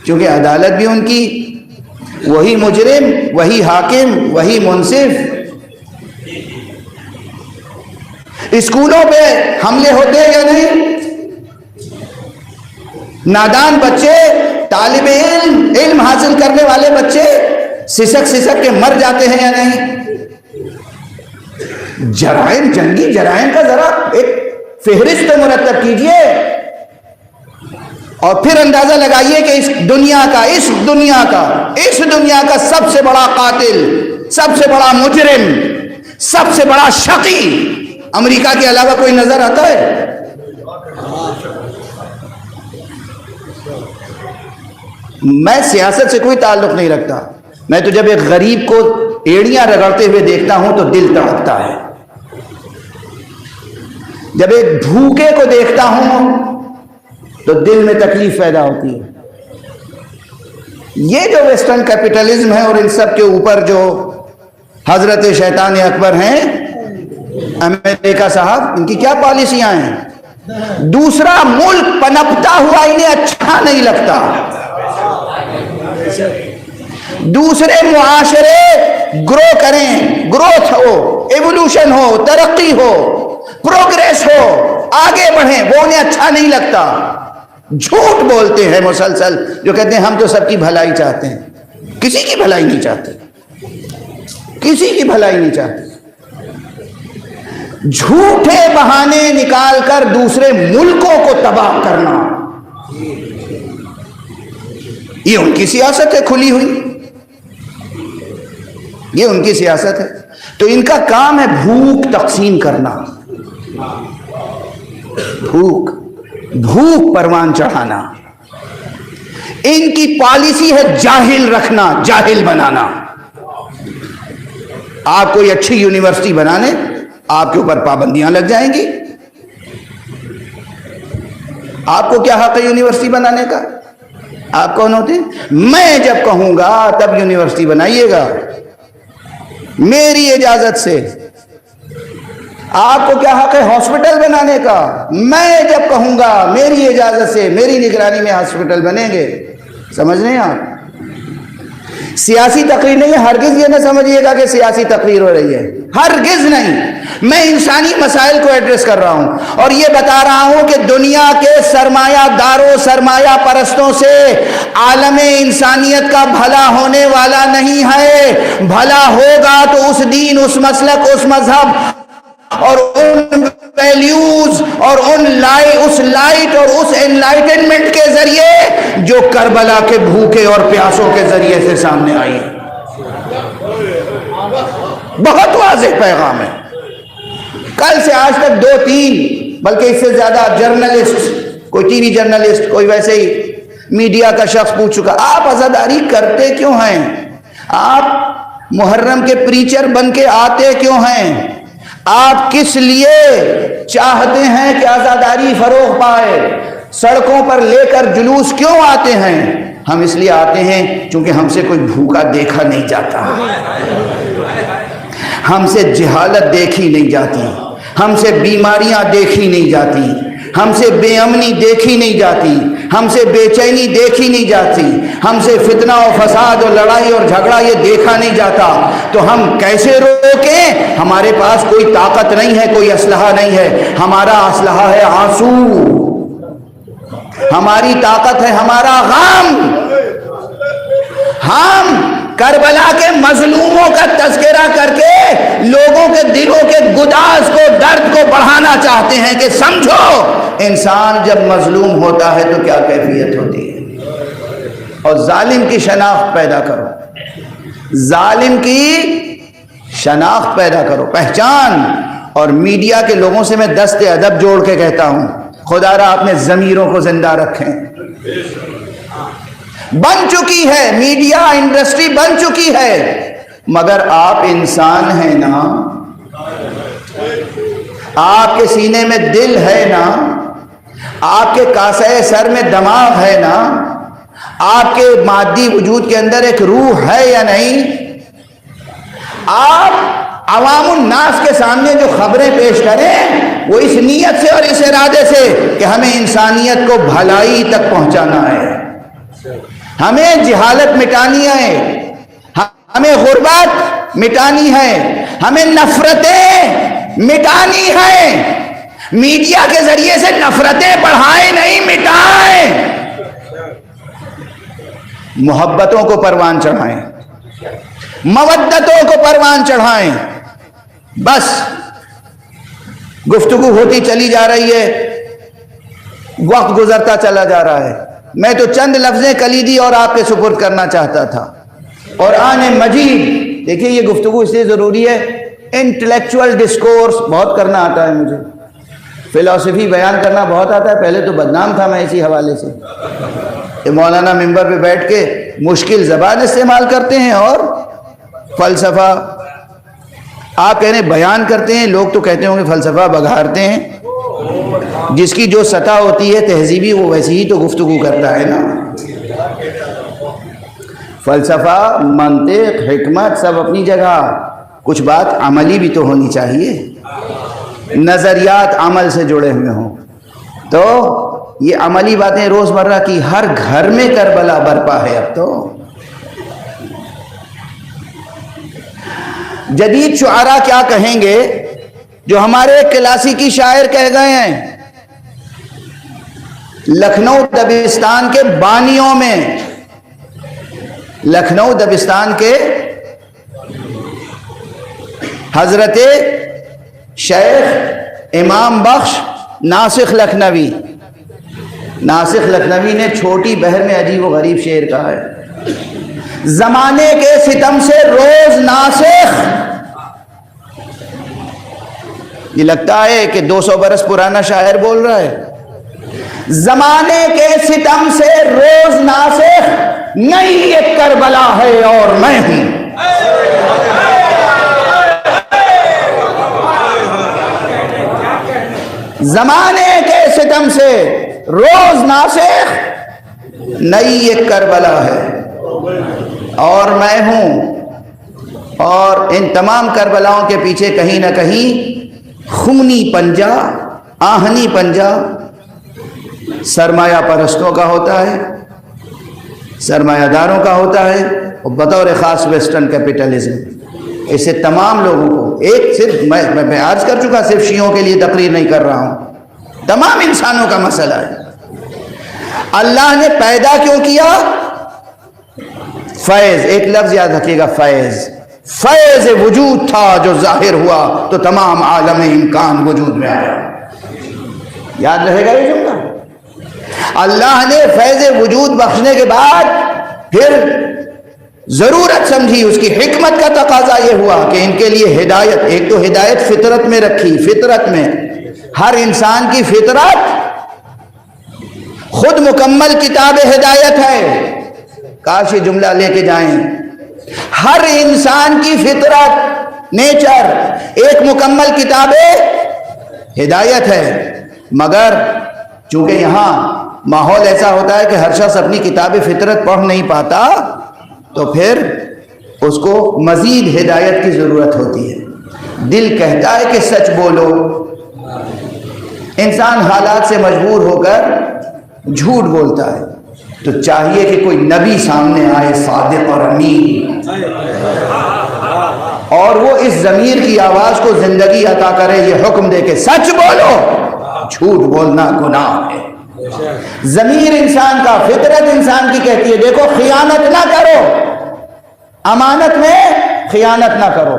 کیونکہ عدالت بھی ان کی وہی مجرم، وہی حاکم، وہی منصف۔ اسکولوں پہ حملے ہوتے ہیں یا نہیں؟ نادان بچے، طالب علم حاصل کرنے والے بچے سسک سسک کے مر جاتے ہیں یا نہیں؟ جرائم، جنگی جرائم کا ذرا ایک فہرست مرتب کیجئے اور پھر اندازہ لگائیے کہ اس دنیا کا سب سے بڑا قاتل، سب سے بڑا مجرم، سب سے بڑا شقی امریکہ کے علاوہ کوئی نظر آتا ہے؟ میں سیاست سے کوئی تعلق نہیں رکھتا، میں تو جب ایک غریب کو ایڑیاں رگڑتے ہوئے دیکھتا ہوں تو دل تڑپتا ہے، جب ایک بھوکے کو دیکھتا ہوں تو دل میں تکلیف پیدا ہوتی ہے۔ یہ جو ویسٹرن کیپٹلزم ہے اور ان سب کے اوپر جو حضرت شیطان اکبر ہیں امریکہ صاحب، ان کی کیا پالیسیاں ہیں؟ دوسرا ملک پنپتا ہوا انہیں اچھا نہیں لگتا، دوسرے معاشرے گرو کریں، گروتھ ہو، ایوولوشن ہو، ترقی ہو، پروگریس ہو، آگے بڑھیں، وہ انہیں اچھا نہیں لگتا۔ جھوٹ بولتے ہیں مسلسل، جو کہتے ہیں ہم تو سب کی بھلائی چاہتے ہیں، کسی کی بھلائی نہیں چاہتے، کسی کی بھلائی نہیں چاہتے۔ جھوٹے بہانے نکال کر دوسرے ملکوں کو تباہ کرنا، یہ ان کی سیاست ہے کھلی ہوئی، یہ ان کی سیاست ہے۔ تو ان کا کام ہے بھوک تقسیم کرنا، بھوک پروان چڑھانا۔ ان کی پالیسی ہے جاہل رکھنا، جاہل بنانا۔ آپ کوئی اچھی یونیورسٹی بنانے، آپ کے اوپر پابندیاں لگ جائیں گی۔ آپ کو کیا حق ہے یونیورسٹی بنانے کا؟ آپ کون ہوتے ہیں؟ میں جب کہوں گا تب یونیورسٹی بنائیے گا، میری اجازت سے۔ آپ کو کیا حق ہے ہاسپٹل بنانے کا؟ میں جب کہوں گا میری اجازت سے، میری نگرانی میں ہاسپٹل بنیں گے۔ سمجھ رہے ہیں آپ؟ سیاسی تقریر نہیں ہے، ہرگز یہ نہ سمجھیے گا کہ سیاسی تقریر ہو رہی ہے، ہرگز نہیں۔ میں انسانی مسائل کو ایڈریس کر رہا ہوں اور یہ بتا رہا ہوں کہ دنیا کے سرمایہ داروں، سرمایہ پرستوں سے عالم انسانیت کا بھلا ہونے والا نہیں ہے۔ بھلا ہوگا تو اس دین، اس مسلک، اس مذہب اور ان ویلیوز اور اس لائٹ اور اس انلائٹنمنٹ کے ذریعے جو کربلا کے بھوکے اور پیاسوں کے ذریعے سے سامنے آئی۔ بہت واضح پیغام ہے۔ کل سے آج تک 2-3 بلکہ اس سے زیادہ جرنلسٹ، کوئی ٹی وی جرنلسٹ، کوئی ویسے ہی میڈیا کا شخص پوچھ چکا، آپ عزاداری کرتے کیوں ہیں؟ آپ محرم کے پریچر بن کے آتے کیوں ہیں؟ آپ کس لیے چاہتے ہیں کہ عزاداری فروغ پائے؟ سڑکوں پر لے کر جلوس کیوں آتے ہیں؟ ہم اس لیے آتے ہیں چونکہ ہم سے کوئی بھوکا دیکھا نہیں جاتا، ہم سے جہالت دیکھی نہیں جاتی، ہم سے بیماریاں دیکھی نہیں جاتی، ہم سے بے امنی دیکھی نہیں جاتی، ہم سے بے چینی دیکھی نہیں جاتی، ہم سے فتنہ و فساد اور لڑائی اور جھگڑا یہ دیکھا نہیں جاتا۔ تو ہم کیسے روکیں؟ ہمارے پاس کوئی طاقت نہیں ہے، کوئی اسلحہ نہیں ہے، ہمارا اسلحہ ہے آنسو، ہماری طاقت ہے ہمارا غم۔ ہم کربلا کے مظلوموں کا تذکرہ کر کے لوگوں کے دلوں کے گداز کو، درد کو بڑھانا چاہتے ہیں کہ سمجھو انسان جب مظلوم ہوتا ہے تو کیا کیفیت ہوتی ہے۔ اور ظالم کی شناخت پیدا کرو، ظالم کی شناخت پیدا کرو، پہچان۔ اور میڈیا کے لوگوں سے میں دست ادب جوڑ کے کہتا ہوں، خدا را اپنے ضمیروں کو زندہ رکھیں۔ بن چکی ہے میڈیا انڈسٹری، بن چکی ہے، مگر آپ انسان ہیں نا، آپ کے سینے میں دل ہے نا، آپ کے کاسے سر میں دماغ ہے نا، آپ کے مادی وجود کے اندر ایک روح ہے یا نہیں؟ آپ عوام الناس کے سامنے جو خبریں پیش کریں وہ اس نیت سے اور اس ارادے سے کہ ہمیں انسانیت کو بھلائی تک پہنچانا ہے، ہمیں جہالت مٹانی ہے، ہمیں غربت مٹانی ہے، ہمیں نفرتیں مٹانی ہیں۔ میڈیا کے ذریعے سے نفرتیں بڑھائیں نہیں، مٹائیں۔ محبتوں کو پروان چڑھائیں، مودتوں کو پروان چڑھائیں۔ بس گفتگو ہوتی چلی جا رہی ہے، وقت گزرتا چلا جا رہا ہے۔ میں تو چند لفظیں کلیدی اور آپ کے سپرد کرنا چاہتا تھا۔ قرآن مجید، دیکھیے یہ گفتگو اس لیے ضروری ہے، انٹلیکچوئل ڈسکورس بہت کرنا آتا ہے مجھے، فلسفی بیان کرنا بہت آتا ہے، پہلے تو بدنام تھا میں اسی حوالے سے کہ مولانا ممبر پہ بیٹھ کے مشکل زبان استعمال کرتے ہیں اور فلسفہ آپ کہنے بیان کرتے ہیں، لوگ تو کہتے ہوں گے فلسفہ بگھارتے ہیں، جس کی جو سطح ہوتی ہے تہذیبی وہ ویسی ہی تو گفتگو کرتا ہے نا. فلسفہ، منطق، حکمت سب اپنی جگہ، کچھ بات عملی بھی تو ہونی چاہیے، نظریات عمل سے جڑے ہوئے ہوں. تو یہ عملی باتیں روزمرہ کی ہر گھر میں کربلا برپا ہے. اب تو جدید شعراء کیا کہیں گے جو ہمارے کلاسیکی شاعر کہہ گئے ہیں. لکھنؤ دبستان کے بانیوں میں، لکھنؤ دبستان کے حضرت شیخ امام بخش ناسخ لکھنوی، ناسخ لکھنوی نے چھوٹی بہر میں عجیب و غریب شعر کہا ہے. زمانے کے ستم سے روز ناسخ، یہ لگتا ہے کہ 200 برس پرانا شاعر بول رہا ہے. زمانے کے ستم سے روز ناسخ، نئی ایک کربلا ہے اور میں ہوں. زمانے کے ستم سے روز ناسخ، نئی ایک کربلا ہے اور میں ہوں. اور ان تمام کربلاؤں کے پیچھے کہیں نہ کہیں خونی پنجہ، آہنی پنجہ سرمایہ پرستوں کا ہوتا ہے، سرمایہ داروں کا ہوتا ہے، اور بطور خاص ویسٹرن کیپٹلزم. اس سے تمام لوگوں کو، ایک صرف میں عرض کر چکا، صرف شیعوں کے لیے تقریر نہیں کر رہا ہوں، تمام انسانوں کا مسئلہ ہے. اللہ نے پیدا کیوں کیا؟ فیض، ایک لفظ یاد رکھیے گا، فیض. فیض وجود تھا جو ظاہر ہوا تو تمام عالم امکان وجود میں آیا. یاد رہے گا یہ جملہ. اللہ نے فیض وجود بخشنے کے بعد پھر ضرورت سمجھی، اس کی حکمت کا تقاضا یہ ہوا کہ ان کے لیے ہدایت، ایک تو ہدایت فطرت میں رکھی. فطرت میں ہر انسان کی فطرت خود مکمل کتاب ہدایت ہے. کاش یہ جملہ لے کے جائیں. ہر انسان کی فطرت، نیچر، ایک مکمل کتاب ہدایت ہے. مگر چونکہ یہاں ماحول ایسا ہوتا ہے کہ ہر شخص اپنی کتاب فطرت پڑھ نہیں پاتا، تو پھر اس کو مزید ہدایت کی ضرورت ہوتی ہے. دل کہتا ہے کہ سچ بولو، انسان حالات سے مجبور ہو کر جھوٹ بولتا ہے. تو چاہیے کہ کوئی نبی سامنے آئے صادق اور امین، اور وہ اس ضمیر کی آواز کو زندگی عطا کرے، یہ حکم دے کہ سچ بولو، جھوٹ بولنا گناہ ہے. ضمیر انسان کا، فطرت انسان کی کہتی ہے دیکھو خیانت نہ کرو، امانت میں خیانت نہ کرو،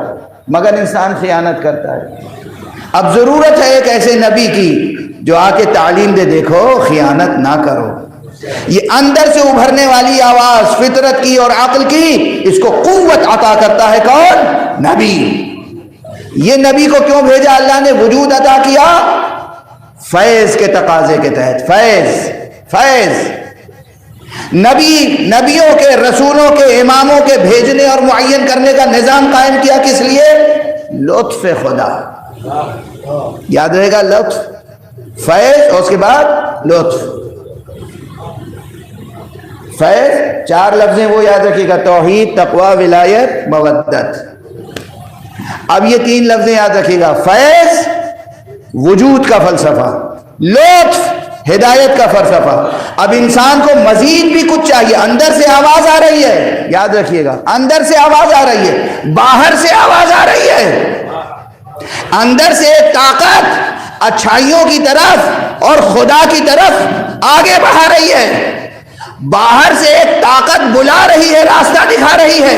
مگر انسان خیانت کرتا ہے. اب ضرورت ہے ایک ایسے نبی کی جو آ کے تعلیم دے، دیکھو خیانت نہ کرو. یہ اندر سے ابھرنے والی آواز فطرت کی اور عقل کی، اس کو قوت عطا کرتا ہے کون؟ نبی. یہ نبی کو کیوں بھیجا اللہ نے؟ وجود عطا کیا فیض کے تقاضے کے تحت. فیض نبیوں کے، رسولوں کے، اماموں کے بھیجنے اور معین کرنے کا نظام قائم کیا. کس لیے؟ لطف خدا. یاد رہے گا، لطف، فیض، اور اس کے بعد لطف. فیض 4 لفظیں وہ یاد رکھیے گا، توحید، تقوی، ولایت، مودت. اب یہ 3 لفظیں یاد رکھیے گا، فیض وجود کا فلسفہ، لطف ہدایت کا فلسفہ. اب انسان کو مزید بھی کچھ چاہیے. اندر سے آواز آ رہی ہے، یاد رکھیے گا، اندر سے آواز آ رہی ہے، باہر سے آواز آ رہی ہے. اندر سے ایک طاقت اچھائیوں کی طرف اور خدا کی طرف آگے بڑھا رہی ہے. باہر سے ایک طاقت بلا رہی ہے، راستہ دکھا رہی ہے.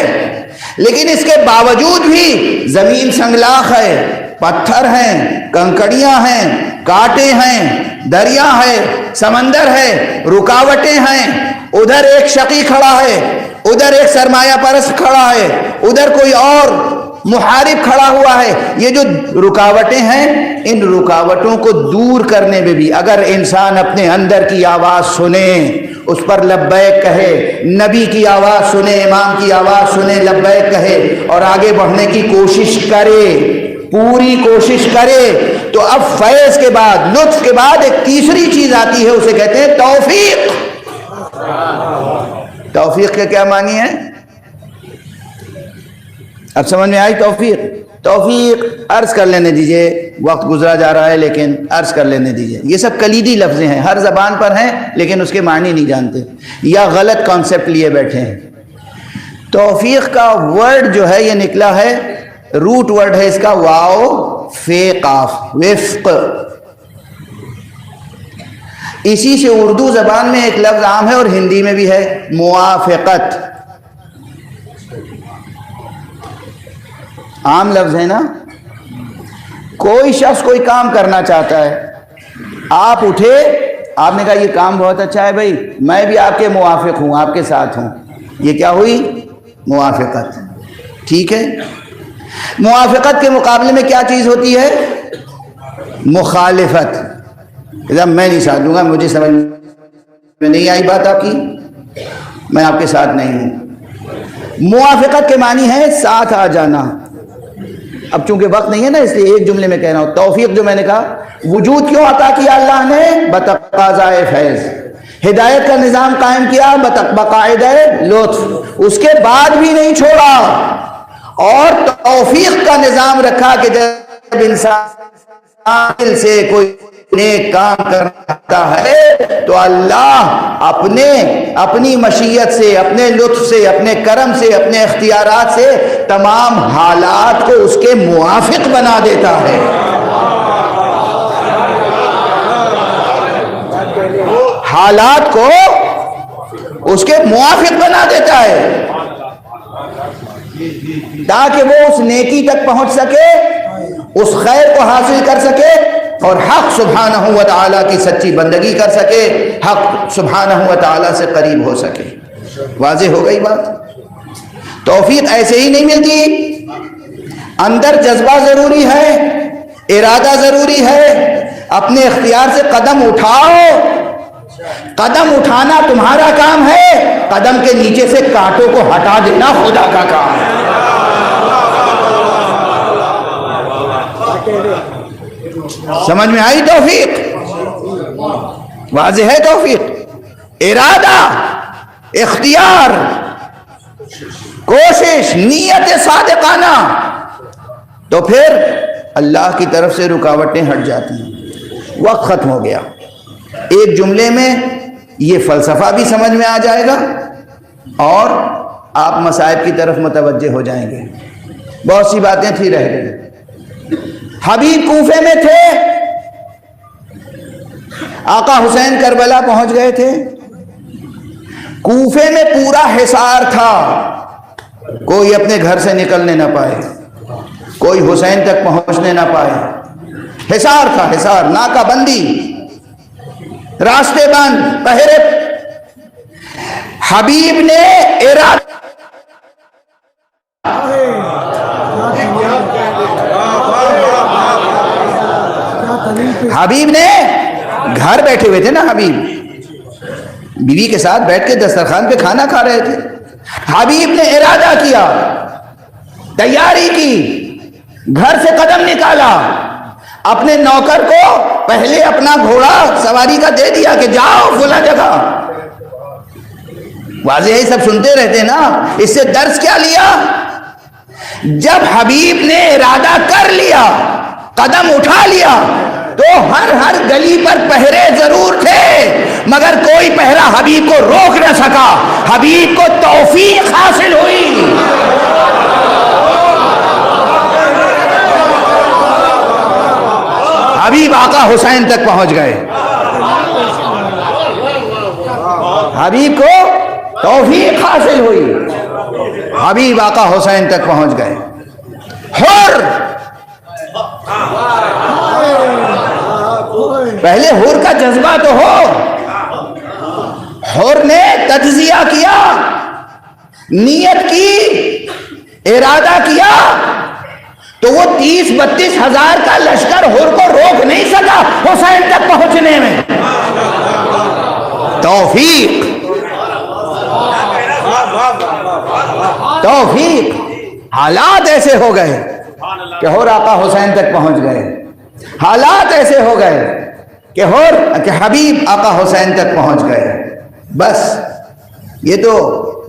لیکن اس کے باوجود بھی زمین سنگلاخ ہے، پتھر ہیں، کنکڑیاں ہیں، کانٹے ہیں، دریا ہے، سمندر ہے، رکاوٹیں ہیں. ادھر ایک شقی کھڑا ہے، ادھر ایک سرمایہ پرست کھڑا ہے، ادھر کوئی اور محارب کھڑا ہوا ہے. یہ جو رکاوٹیں ہیں، ان رکاوٹوں کو دور کرنے میں بھی اگر انسان اپنے اندر کی آواز سنے، اس پر لبیک کہے، نبی کی آواز سنے، امام کی آواز سنے، لبیک کہے اور آگے بڑھنے کی کوشش کرے، پوری کوشش کرے. تو اب فیض کے بعد، لطف کے بعد ایک تیسری چیز آتی ہے، اسے کہتے ہیں توفیق. توفیق کے کیا معنی ہے؟ اب سمجھ میں آئی توفیق؟ توفیق عرض کر لینے دیجئے، وقت گزرا جا رہا ہے لیکن عرض کر لینے دیجئے. یہ سب کلیدی لفظ ہیں، ہر زبان پر ہیں لیکن اس کے معنی نہیں جانتے یا غلط کانسیپٹ لیے بیٹھے ہیں. توفیق کا ورڈ جو ہے یہ نکلا ہے، روٹ ورڈ ہے اس کا واو فے قاف، وفق. اسی سے اردو زبان میں ایک لفظ عام ہے اور ہندی میں بھی ہے، موافقت. عام لفظ ہے نا. کوئی شخص کوئی کام کرنا چاہتا ہے، آپ اٹھے، آپ نے کہا یہ کام بہت اچھا ہے بھائی، میں بھی آپ کے موافق ہوں، آپ کے ساتھ ہوں. یہ کیا ہوئی؟ موافقت. ٹھیک ہے. موافقت کے مقابلے میں کیا چیز ہوتی ہے؟ مخالفت. میں نہیں ساتھ دوں گا، مجھے سمجھ میں نہیں آئی بات آپ کی، میں آپ کے ساتھ نہیں ہوں. موافقت کے معنی ہے ساتھ آ جانا. اب چونکہ وقت نہیں ہے نا اس لیے ایک جملے میں کہہ رہا ہوں. توفیق جو میں نے کہا، وجود کیوں عطا کیا اللہ نے؟ بتقاضائے فیض. ہدایت کا نظام قائم کیا بقاعدہ لطف، اس کے بعد بھی نہیں چھوڑا. اور توفیق کا نظام رکھا کہ جب انسان دل سے کوئی نیک کام کرتا ہے تو اللہ اپنی مشیت سے، اپنے لطف سے، اپنے کرم سے، اپنے اختیارات سے تمام حالات کو اس کے موافق بنا دیتا ہے. حالات کو اس کے موافق بنا دیتا ہے تاکہ وہ اس نیکی تک پہنچ سکے، اس خیر کو حاصل کر سکے اور حق سبحانہ و تعالیٰ کی سچی بندگی کر سکے، حق سبحانہ و تعالیٰ سے قریب ہو سکے. واضح ہو گئی بات؟ توفیق ایسے ہی نہیں ملتی، اندر جذبہ ضروری ہے، ارادہ ضروری ہے. اپنے اختیار سے قدم اٹھاؤ. قدم اٹھانا تمہارا کام ہے، قدم کے نیچے سے کانٹوں کو ہٹا دینا خدا کا کام ہے. سمجھ میں آئی توفیق؟ واضح ہے توفیق. ارادہ، اختیار، کوشش، نیت صادقانہ، تو پھر اللہ کی طرف سے رکاوٹیں ہٹ جاتی ہیں. وقت ختم ہو گیا. ایک جملے میں یہ فلسفہ بھی سمجھ میں آ جائے گا اور آپ مصائب کی طرف متوجہ ہو جائیں گے. بہت سی باتیں تھی رہ گئی. حبیب کوفے میں تھے، آقا حسین کربلا پہنچ گئے تھے. کوفے میں پورا حصار تھا، کوئی اپنے گھر سے نکلنے نہ پائے، کوئی حسین تک پہنچنے نہ پائے. حصار تھا، حصار، ناکہ بندی، راستے بند، پہرے. حبیب نے حبیب نے گھر بیٹھے ہوئے تھے نا، حبیب بیوی کے ساتھ بیٹھ کے دسترخوان پہ کھانا کھا رہے تھے. حبیب نے ارادہ کیا، تیاری کی، گھر سے قدم نکالا، اپنے نوکر کو پہلے اپنا گھوڑا سواری کا دے دیا کہ جاؤ فلاں جگہ. واضح ہے، سب سنتے رہتے نا. اس سے درس کیا لیا؟ جب حبیب نے ارادہ کر لیا، قدم اٹھا لیا، تو ہر گلی پر پہرے ضرور تھے مگر کوئی پہرا حبیب کو روک نہ سکا. حبیب کو توفیق حاصل ہوئی. حبیب آقا حسین تک پہنچ گئے. حبیب کو توفیق حاصل ہوئی، حبیب آقا حسین تک پہنچ گئے. حر، پہلے حر کا جذبہ تو ہو. حر نے تجزیہ کیا، نیت کی، ارادہ کیا، تو وہ 30-32 ہزار کا لشکر حر کو روک نہیں سکا حسین تک پہنچنے میں. توفیق، توفیق. حالات ایسے ہو گئے، کہ اور آقا حسین تک پہنچ گئے، حالات ایسے ہو گئے کہ حبیب آقا حسین تک پہنچ گئے۔ بس یہ تو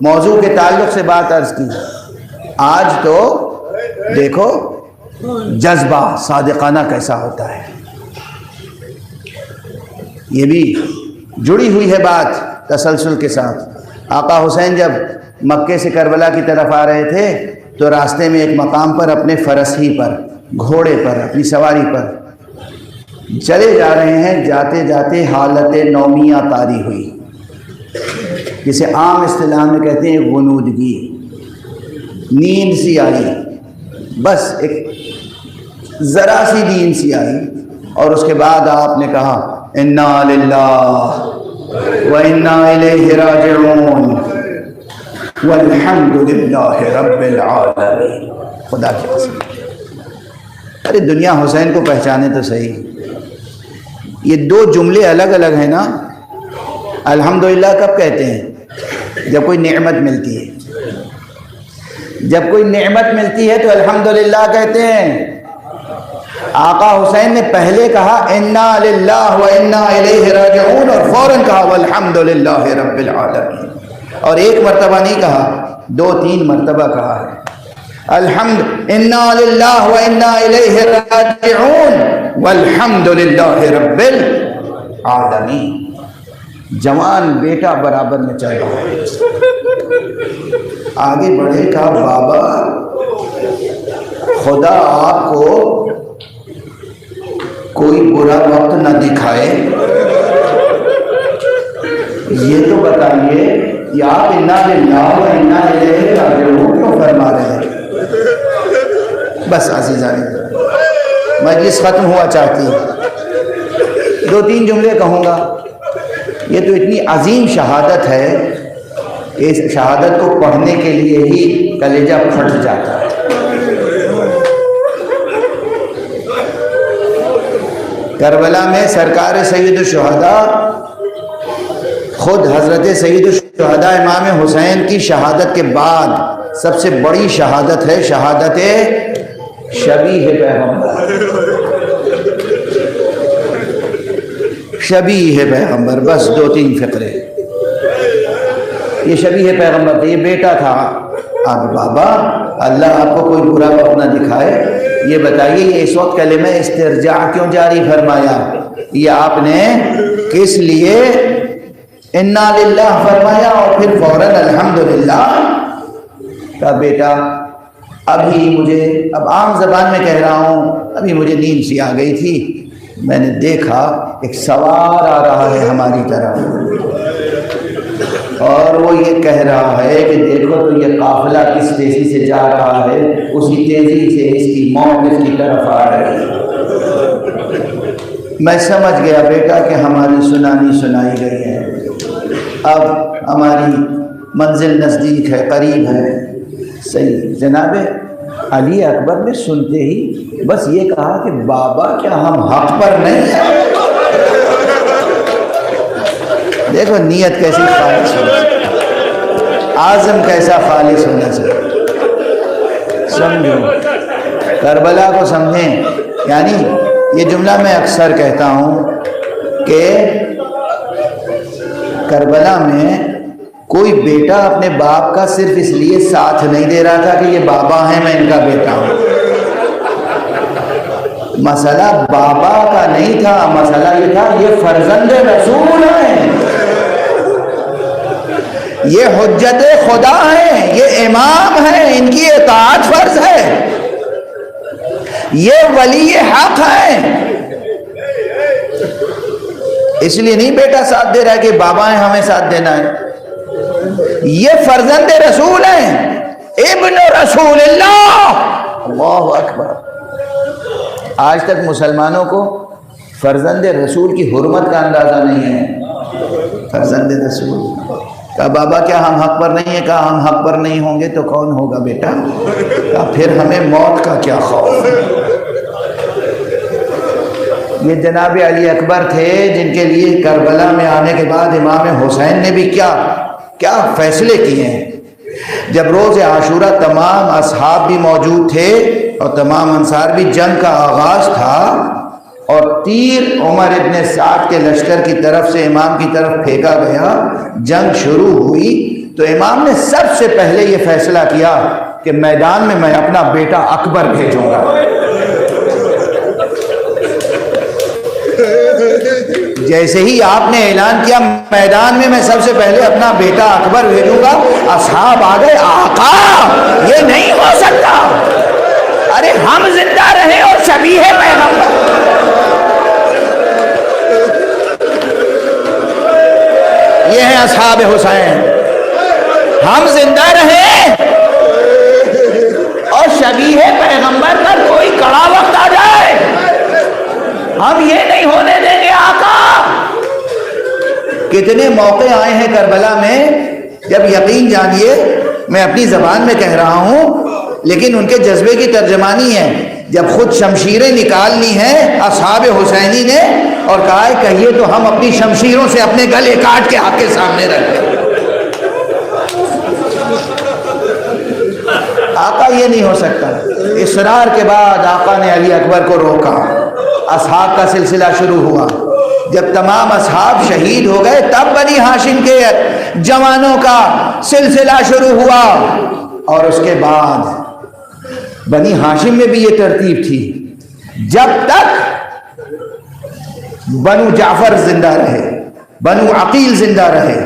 موضوع کے تعلق سے بات عرض کی۔ آج تو دیکھو جذبہ صادقانہ کیسا ہوتا ہے، یہ بھی جڑی ہوئی ہے بات تسلسل کے ساتھ۔ آقا حسین جب مکے سے کربلا کی طرف آ رہے تھے تو راستے میں ایک مقام پر اپنے فرس ہی پر، گھوڑے پر، اپنی سواری پر چلے جا رہے ہیں، جاتے جاتے حالت نومیہ طاری ہوئی، جسے عام اصطلاح میں کہتے ہیں غنودگی، نیند سی آئی، بس ایک ذرا سی نیند سی آئی، اور اس کے بعد آپ نے کہا انا للہ وانا الیہ راجعون والحمد للہ رب العالمین۔ خدا کی قسم، ارے دنیا حسین کو پہچانے تو صحیح، یہ دو جملے الگ الگ ہیں نا۔ الحمدللہ کب کہتے ہیں؟ جب کوئی نعمت ملتی ہے، جب کوئی نعمت ملتی ہے تو الحمدللہ کہتے ہیں۔ آقا حسین نے پہلے کہا انا للہ و انا الیہ راجعون، اور فوراً کہا والحمدللہ رب العالمین، اور ایک مرتبہ نہیں کہا، 2-3 مرتبہ کہا ہے الحمد انا للہ و انا الیہ راجعون والحمدللہ رب العالمین۔ جوان بیٹا برابر میں چل رہا ہے، آگے بڑھے، کہا بابا خدا آپ کو کوئی برا وقت نہ دکھائے، یہ تو بتائیے کہ آپ انا للہ و انا الیہ راجعون کیوں فرما رہے ہیں؟ بس عزیزان، مجلس ختم ہوا چاہتی ہے، 2-3 جملے کہوں گا۔ یہ تو اتنی عظیم شہادت ہے کہ اس شہادت کو پڑھنے کے لیے ہی کلیجہ پھٹ جاتا ہے۔ کربلا میں سرکار سید الشہداء، خود حضرت سید الشہداء امام حسین کی شہادت کے بعد سب سے بڑی شہادت ہے شہادت شبیہ پیغمبر۔ شبیہ پیغمبر، بس 2-3 فقرے۔ یہ شبیہ پیغمبر تھا، یہ بیٹا تھا۔ اب بابا اللہ آپ کو کوئی برا وقت نہ دکھائے، یہ بتائیے یہ اس وقت کلمہ استرجاع کیوں جاری فرمایا؟ یہ آپ نے کس لیے انا للہ فرمایا اور پھر فوراً الحمدللہ کا؟ بیٹا ابھی مجھے، اب عام زبان میں کہہ رہا ہوں، ابھی مجھے نیند سی آ گئی تھی، میں نے دیکھا ایک سوار آ رہا ہے ہماری طرف، اور وہ یہ کہہ رہا ہے کہ دیکھو تو یہ قافلہ کس تیزی سے جا رہا ہے، اسی تیزی سے اس کی موت اس کی طرف آ رہی ہے۔ میں سمجھ گیا بیٹا کہ ہماری سنانی سنائی گئی ہے، اب ہماری منزل نزدیک ہے، قریب ہے۔ صحیح جناب علی اکبر نے سنتے ہی بس یہ کہا کہ بابا کیا ہم حق پر نہیں ہیں؟ دیکھو نیت کیسی خالص ہونا چاہیے، عازم کیسا خالص ہونا چاہیے، سمجھو کربلا کو سمجھیں۔ یعنی یہ جملہ میں اکثر کہتا ہوں کہ کربلا میں کوئی بیٹا اپنے باپ کا صرف اس لیے ساتھ نہیں دے رہا تھا کہ یہ بابا ہیں میں ان کا بیٹا ہوں، مسئلہ بابا کا نہیں تھا، مسئلہ یہ تھا یہ فرزند رسول ہیں، یہ حجت خدا ہیں، یہ امام ہیں، ان کی اطاعت فرض ہے، یہ ولی حق ہیں۔ اس لیے نہیں بیٹا ساتھ دے رہا ہے کہ بابا ہیں ہمیں ساتھ دینا ہے، یہ فرزند رسول ہیں، ابن رسول اللہ۔ اللہ اکبر۔ آج تک مسلمانوں کو فرزند رسول کی حرمت کا اندازہ نہیں ہے۔ فرزند رسول کہا بابا کیا ہم حق پر نہیں ہیں؟ کہا ہم حق پر نہیں ہوں گے تو کون ہوگا بیٹا؟ کہا پھر ہمیں موت کا کیا خوف؟ یہ جناب علی اکبر تھے جن کے لیے کربلا میں آنے کے بعد امام حسین نے بھی کیا فیصلے کیے ہیں۔ جب روز عاشورہ تمام اصحاب بھی موجود تھے اور تمام انصار بھی جنگ کا آغاز تھا اور تیر عمر ابن سعد کے لشکر کی طرف سے امام کی طرف پھینکا گیا، جنگ شروع ہوئی تو امام نے سب سے پہلے یہ فیصلہ کیا کہ میدان میں اپنا بیٹا اکبر بھیجوں گا۔ جیسے ہی آپ نے اعلان کیا میدان میں سب سے پہلے اپنا بیٹا اکبر بھیجوں گا، اصحاب آ گئے، آقا یہ نہیں ہو سکتا، ارے ہم زندہ رہے اور شبیہ پیغمبر۔ یہ ہیں اصحاب حسین، ہم زندہ رہے اور شبیہ پیغمبر کا کوئی کڑا وقت آ جائے، ہم یہ نہیں ہونے دیں گے آقا۔ کتنے موقع آئے ہیں کربلا میں جب یقین جانیے میں اپنی زبان میں کہہ رہا ہوں لیکن ان کے جذبے کی ترجمانی ہے، جب خود شمشیریں نکال لی ہیں اصحاب حسینی نے اور کہا ہے کہیے تو ہم اپنی شمشیروں سے اپنے گلے کاٹ کے آپ کے سامنے رکھ دیں۔ آقا یہ نہیں ہو سکتا۔ اصرار کے بعد آقا نے علی اکبر کو روکا، اصحاب کا سلسلہ شروع ہوا۔ جب تمام اصحاب شہید ہو گئے تب بنی ہاشم کے جوانوں کا سلسلہ شروع ہوا، اور اس کے بعد بنی ہاشم میں بھی یہ ترتیب تھی، جب تک بنو جعفر زندہ رہے، بنو عقیل زندہ رہے،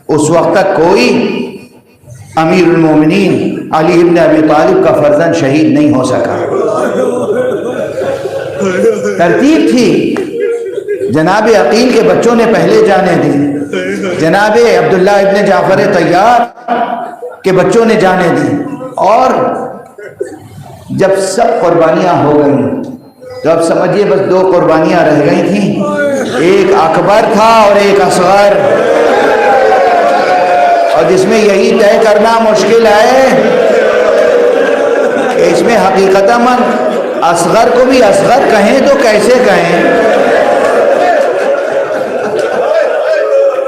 اس وقت تک کوئی امیر المومنین علی ابن ابی طالب کا فرزند شہید نہیں ہو سکا۔ ترتیب تھی، جناب عقیل کے بچوں نے پہلے جانیں دی، جناب عبداللہ ابن جعفر طیار کے بچوں نے جانیں دی، اور جب سب قربانیاں ہو گئیں تو اب سمجھیے بس دو قربانیاں رہ گئی تھیں، ایک اکبر تھا اور ایک اصغر، اور جس میں یہی طے کرنا مشکل ہے کہ اس میں حقیقتاً اصغر کو بھی اصغر کہیں تو کیسے کہیں۔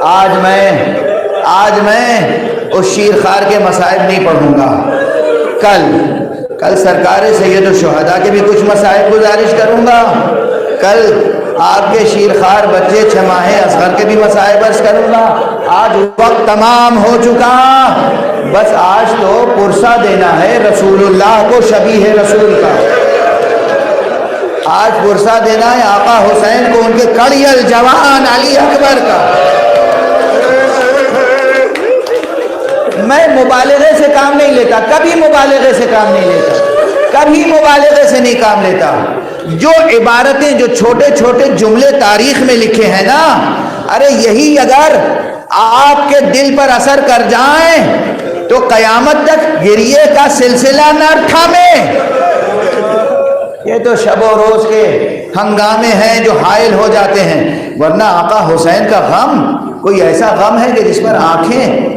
آج میں اس شیرخوار کے مصائب نہیں پڑھوں گا، کل سرکار سید الشہداء کے بھی کچھ مصائب گزارش کروں گا، کل آپ کے شیرخوار بچے 6 ماہ اصغر کے بھی مصائب عرض کروں گا۔ آج وقت تمام ہو چکا، بس آج تو پرسہ دینا ہے رسول اللہ کو، شبیہ رسول کا، آج پرسہ دینا ہے آقا حسین کو، ان کے کڑیل جوان علی اکبر کا۔ میں مبالغے سے کام نہیں لیتا، کبھی مبالغے سے کام نہیں لیتا، کبھی مبالغے سے نہیں کام لیتا۔ جو عبارتیں، جو چھوٹے چھوٹے جملے تاریخ میں لکھے ہیں نا، ارے یہی اگر آپ کے دل پر اثر کر جائیں تو قیامت تک گریے کا سلسلہ نہ تھامے۔ یہ تو شب و روز کے ہنگامے ہیں جو حائل ہو جاتے ہیں، ورنہ آقا حسین کا غم کوئی ایسا غم ہے کہ جس پر آنکھیں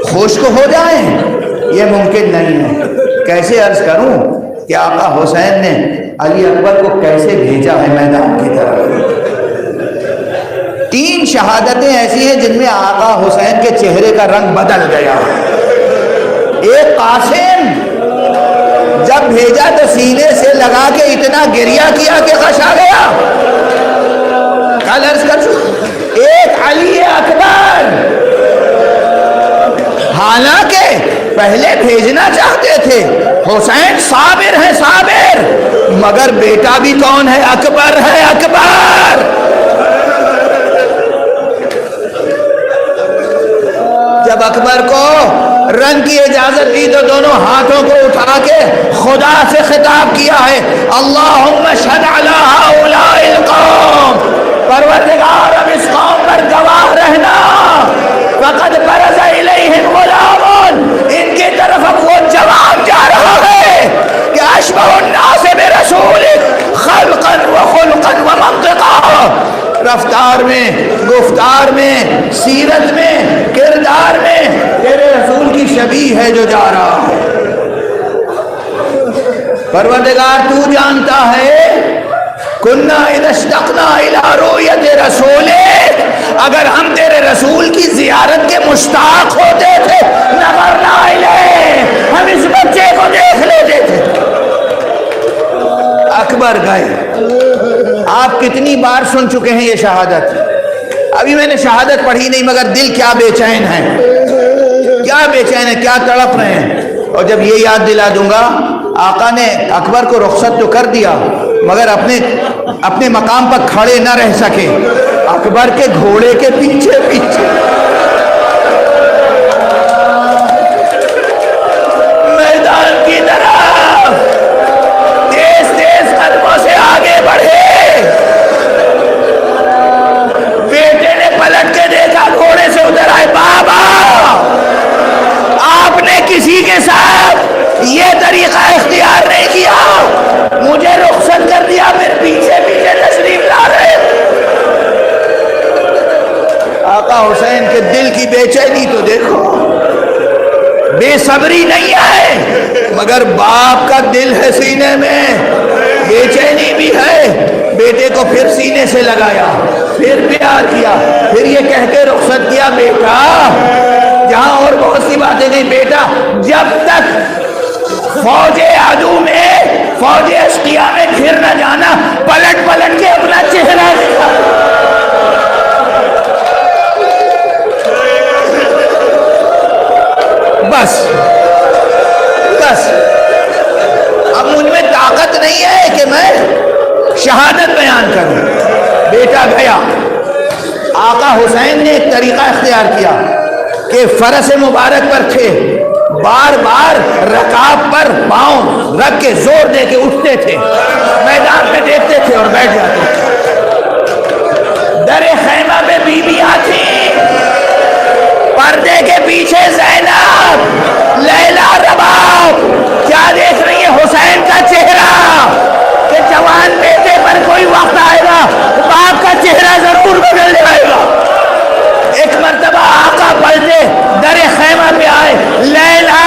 خشک ہو جائیں، یہ ممکن نہیں ہے۔ کیسے عرض کروں کہ آقا حسین نے علی اکبر کو کیسے بھیجا ہے میدان کی طرف۔ 3 شہادتیں ایسی ہیں جن میں آقا حسین کے چہرے کا رنگ بدل گیا۔ ایک قاسم جب بھیجا تو سینے سے لگا کے اتنا گریہ کیا کہ خشا گیا، کل عرض کر چکا۔ ایک علی اکبر، حالانکہ پہلے بھیجنا چاہتے تھے، حسین صابر ہے صابر، مگر بیٹا بھی کون ہے؟ اکبر ہے، اکبر۔ جب اکبر کو رنگ کی اجازت دی تو دونوں ہاتھوں کو اٹھا کے خدا سے خطاب کیا ہے، اللہم اشہد علی ہؤلاء القوم، پروردگار اب اس قوم پر گواہ رہنا، فقد برز الیہم غلام، ان کی طرف اب وہ جواب جا رہا ہے کہ اشبہ الناس برسولک خلقا وخلقا ومنطقا، رفتار میں، گفتار میں، سیرت میں، کردار میں تیرے رسول کی شبیہ ہے جو جا رہا ہے۔ پروردگار تو جانتا ہے، کننا اذا اشتقنا الى رؤیت رسولک، اگر ہم تیرے رسول کی زیارت کے مشتاق ہوتے تھے، نظرنا الیہ، ہم اس بچے کو دیکھ لیتے تھے۔ اکبر گئے. آپ کتنی بار سن چکے ہیں یہ شہادت, ابھی میں نے شہادت پڑھی نہیں مگر دل کیا بے چین ہے, کیا بے چین ہے, کیا تڑپ رہے ہیں. اور جب یہ یاد دلا دوں گا آقا نے اکبر کو رخصت تو کر دیا مگر اپنے مقام پر کھڑے نہ رہ سکے, اکبر کے گھوڑے کے پیچھے پیچھے میدان کی طرف تیز تیز قدموں سے آگے بڑھے. بیٹے نے پلٹ کے دیکھا, گھوڑے سے اتر آئے. بابا آپ نے کسی کے ساتھ یہ طریقہ اختیار نہیں کیا, مجھے رخصت کر دیا, پھر پیچھے پیچھے تشریف لا رہے. آقا حسین کے دل کی بے چینی تو دیکھو, بے صبری نہیں ہے مگر باپ کا دل ہے سینے میں, بے چینی بھی ہے. بیٹے کو پھر سینے سے لگایا, پھر پیار کیا, پھر یہ کہہ کے رخصت کیا, بیٹا جہاں اور بہت سی باتیں نہیں, بیٹا جب تک فوج عدو میں, فوج اشقیاء میں گھر نہ جانا, پلٹ پلٹ کے اپنا چہرہ دکھا. بس بس اب مجھ میں طاقت نہیں ہے کہ میں شہادت بیان کروں. بیٹا گیا. آقا حسین نے ایک طریقہ اختیار کیا کہ فرس مبارک پر تھے, بار بار رکاب پر پاؤں رکھ کے زور دے کے اٹھتے تھے, میدان پہ دیکھتے تھے اور بیٹھ جاتے تھے. در خیمہ میں بیویاں تھیں, پردے کے پیچھے زینب, لیلا, رباب کیا دیکھ رہی ہے؟ حسین کا چہرہ کہ جوان بیٹے پر کوئی وقت آئے گا باپ کا چہرہ ضرور بدل جائے گا. ایک مرتبہ آقا پلٹے, در خیمہ پہ آئے, لیلا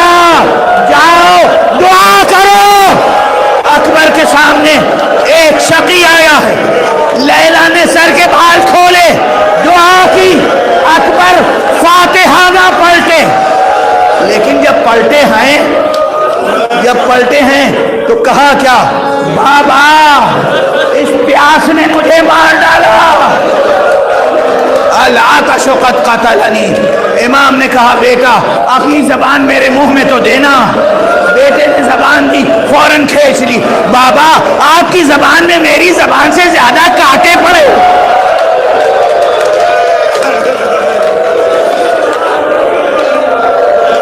جاؤ دعا کرو. اکبر کے سامنے ایک شقی آیا ہے, لیلا نے سر کے بال کھولے, دعا کی, اکبر فاتحہ نہ پلٹے. لیکن جب پلٹے ہیں تو کہا کیا؟ بابا اس پیاس نے مجھے مار ڈالا. العطش قد قتلنی. امام نے کہا بیٹا اپنی زبان میرے منہ میں تو دینا. بیٹے نے زبان دی, فوراً کھینچ لی. بابا آپ کی زبان میں میری زبان سے زیادہ کانٹے پڑے.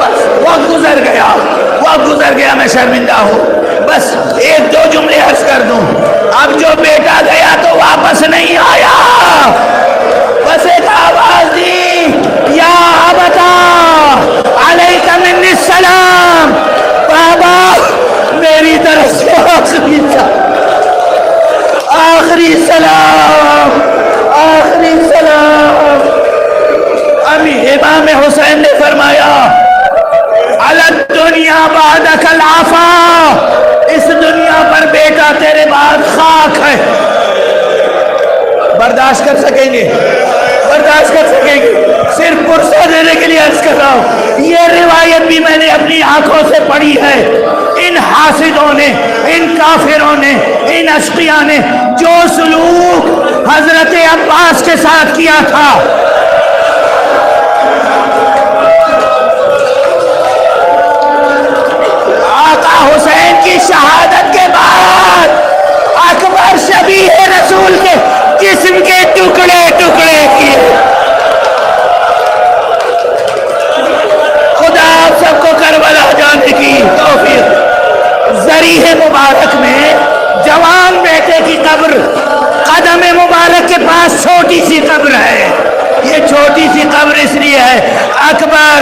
بس وقت گزر گیا, میں شرمندہ ہوں. بس ایک دو جملے عرض کر دوں. اب جو بیٹا گیا تو واپس نہیں آیا. بس ایک آواز دی, یا ابتا علیک منی السلام. بابا میری طرف سے آخری سلام. ابھی امام حسین نے فرمایا علی الدنیا بعدک العفا. اس دنیا پر بیٹا تیرے بعد خاک ہے. برداشت کر سکیں گے؟ صرف پرسہ دینے کے لیے عرض کر رہا ہوں. یہ روایت بھی میں نے اپنی آنکھوں سے پڑھی ہے. ان حاسدوں نے, ان کافروں نے, ان اشقیاء نے جو سلوک حضرت عباس کے ساتھ کیا تھا, آقا حسین کی شہادت کے بعد اکبر شبیہ رسول کے جسم کے ٹکڑے ٹکڑے کیے. خدا آپ سب کو کربلا جانے کی توفیق. ذریح مبارک میں جوان بیٹے کی قبر, قدم مبارک کے پاس چھوٹی سی قبر ہے. یہ چھوٹی سی قبر اس لیے ہے اکبر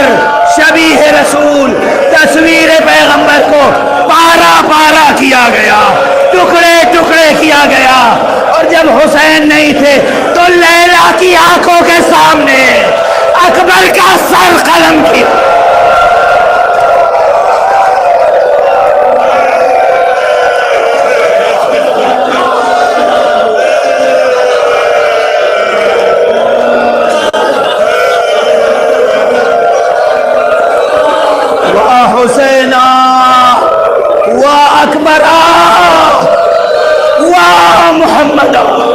شبیہ رسول, تصویر پیغمبر کو پارا پارا کیا گیا, ٹکڑے ٹکڑے کیا گیا. اور جب حسین نہیں تھے تو لیلا کی آنکھوں کے سامنے اکبر کا سر قلم کیا. حسینا و اکبرا محمد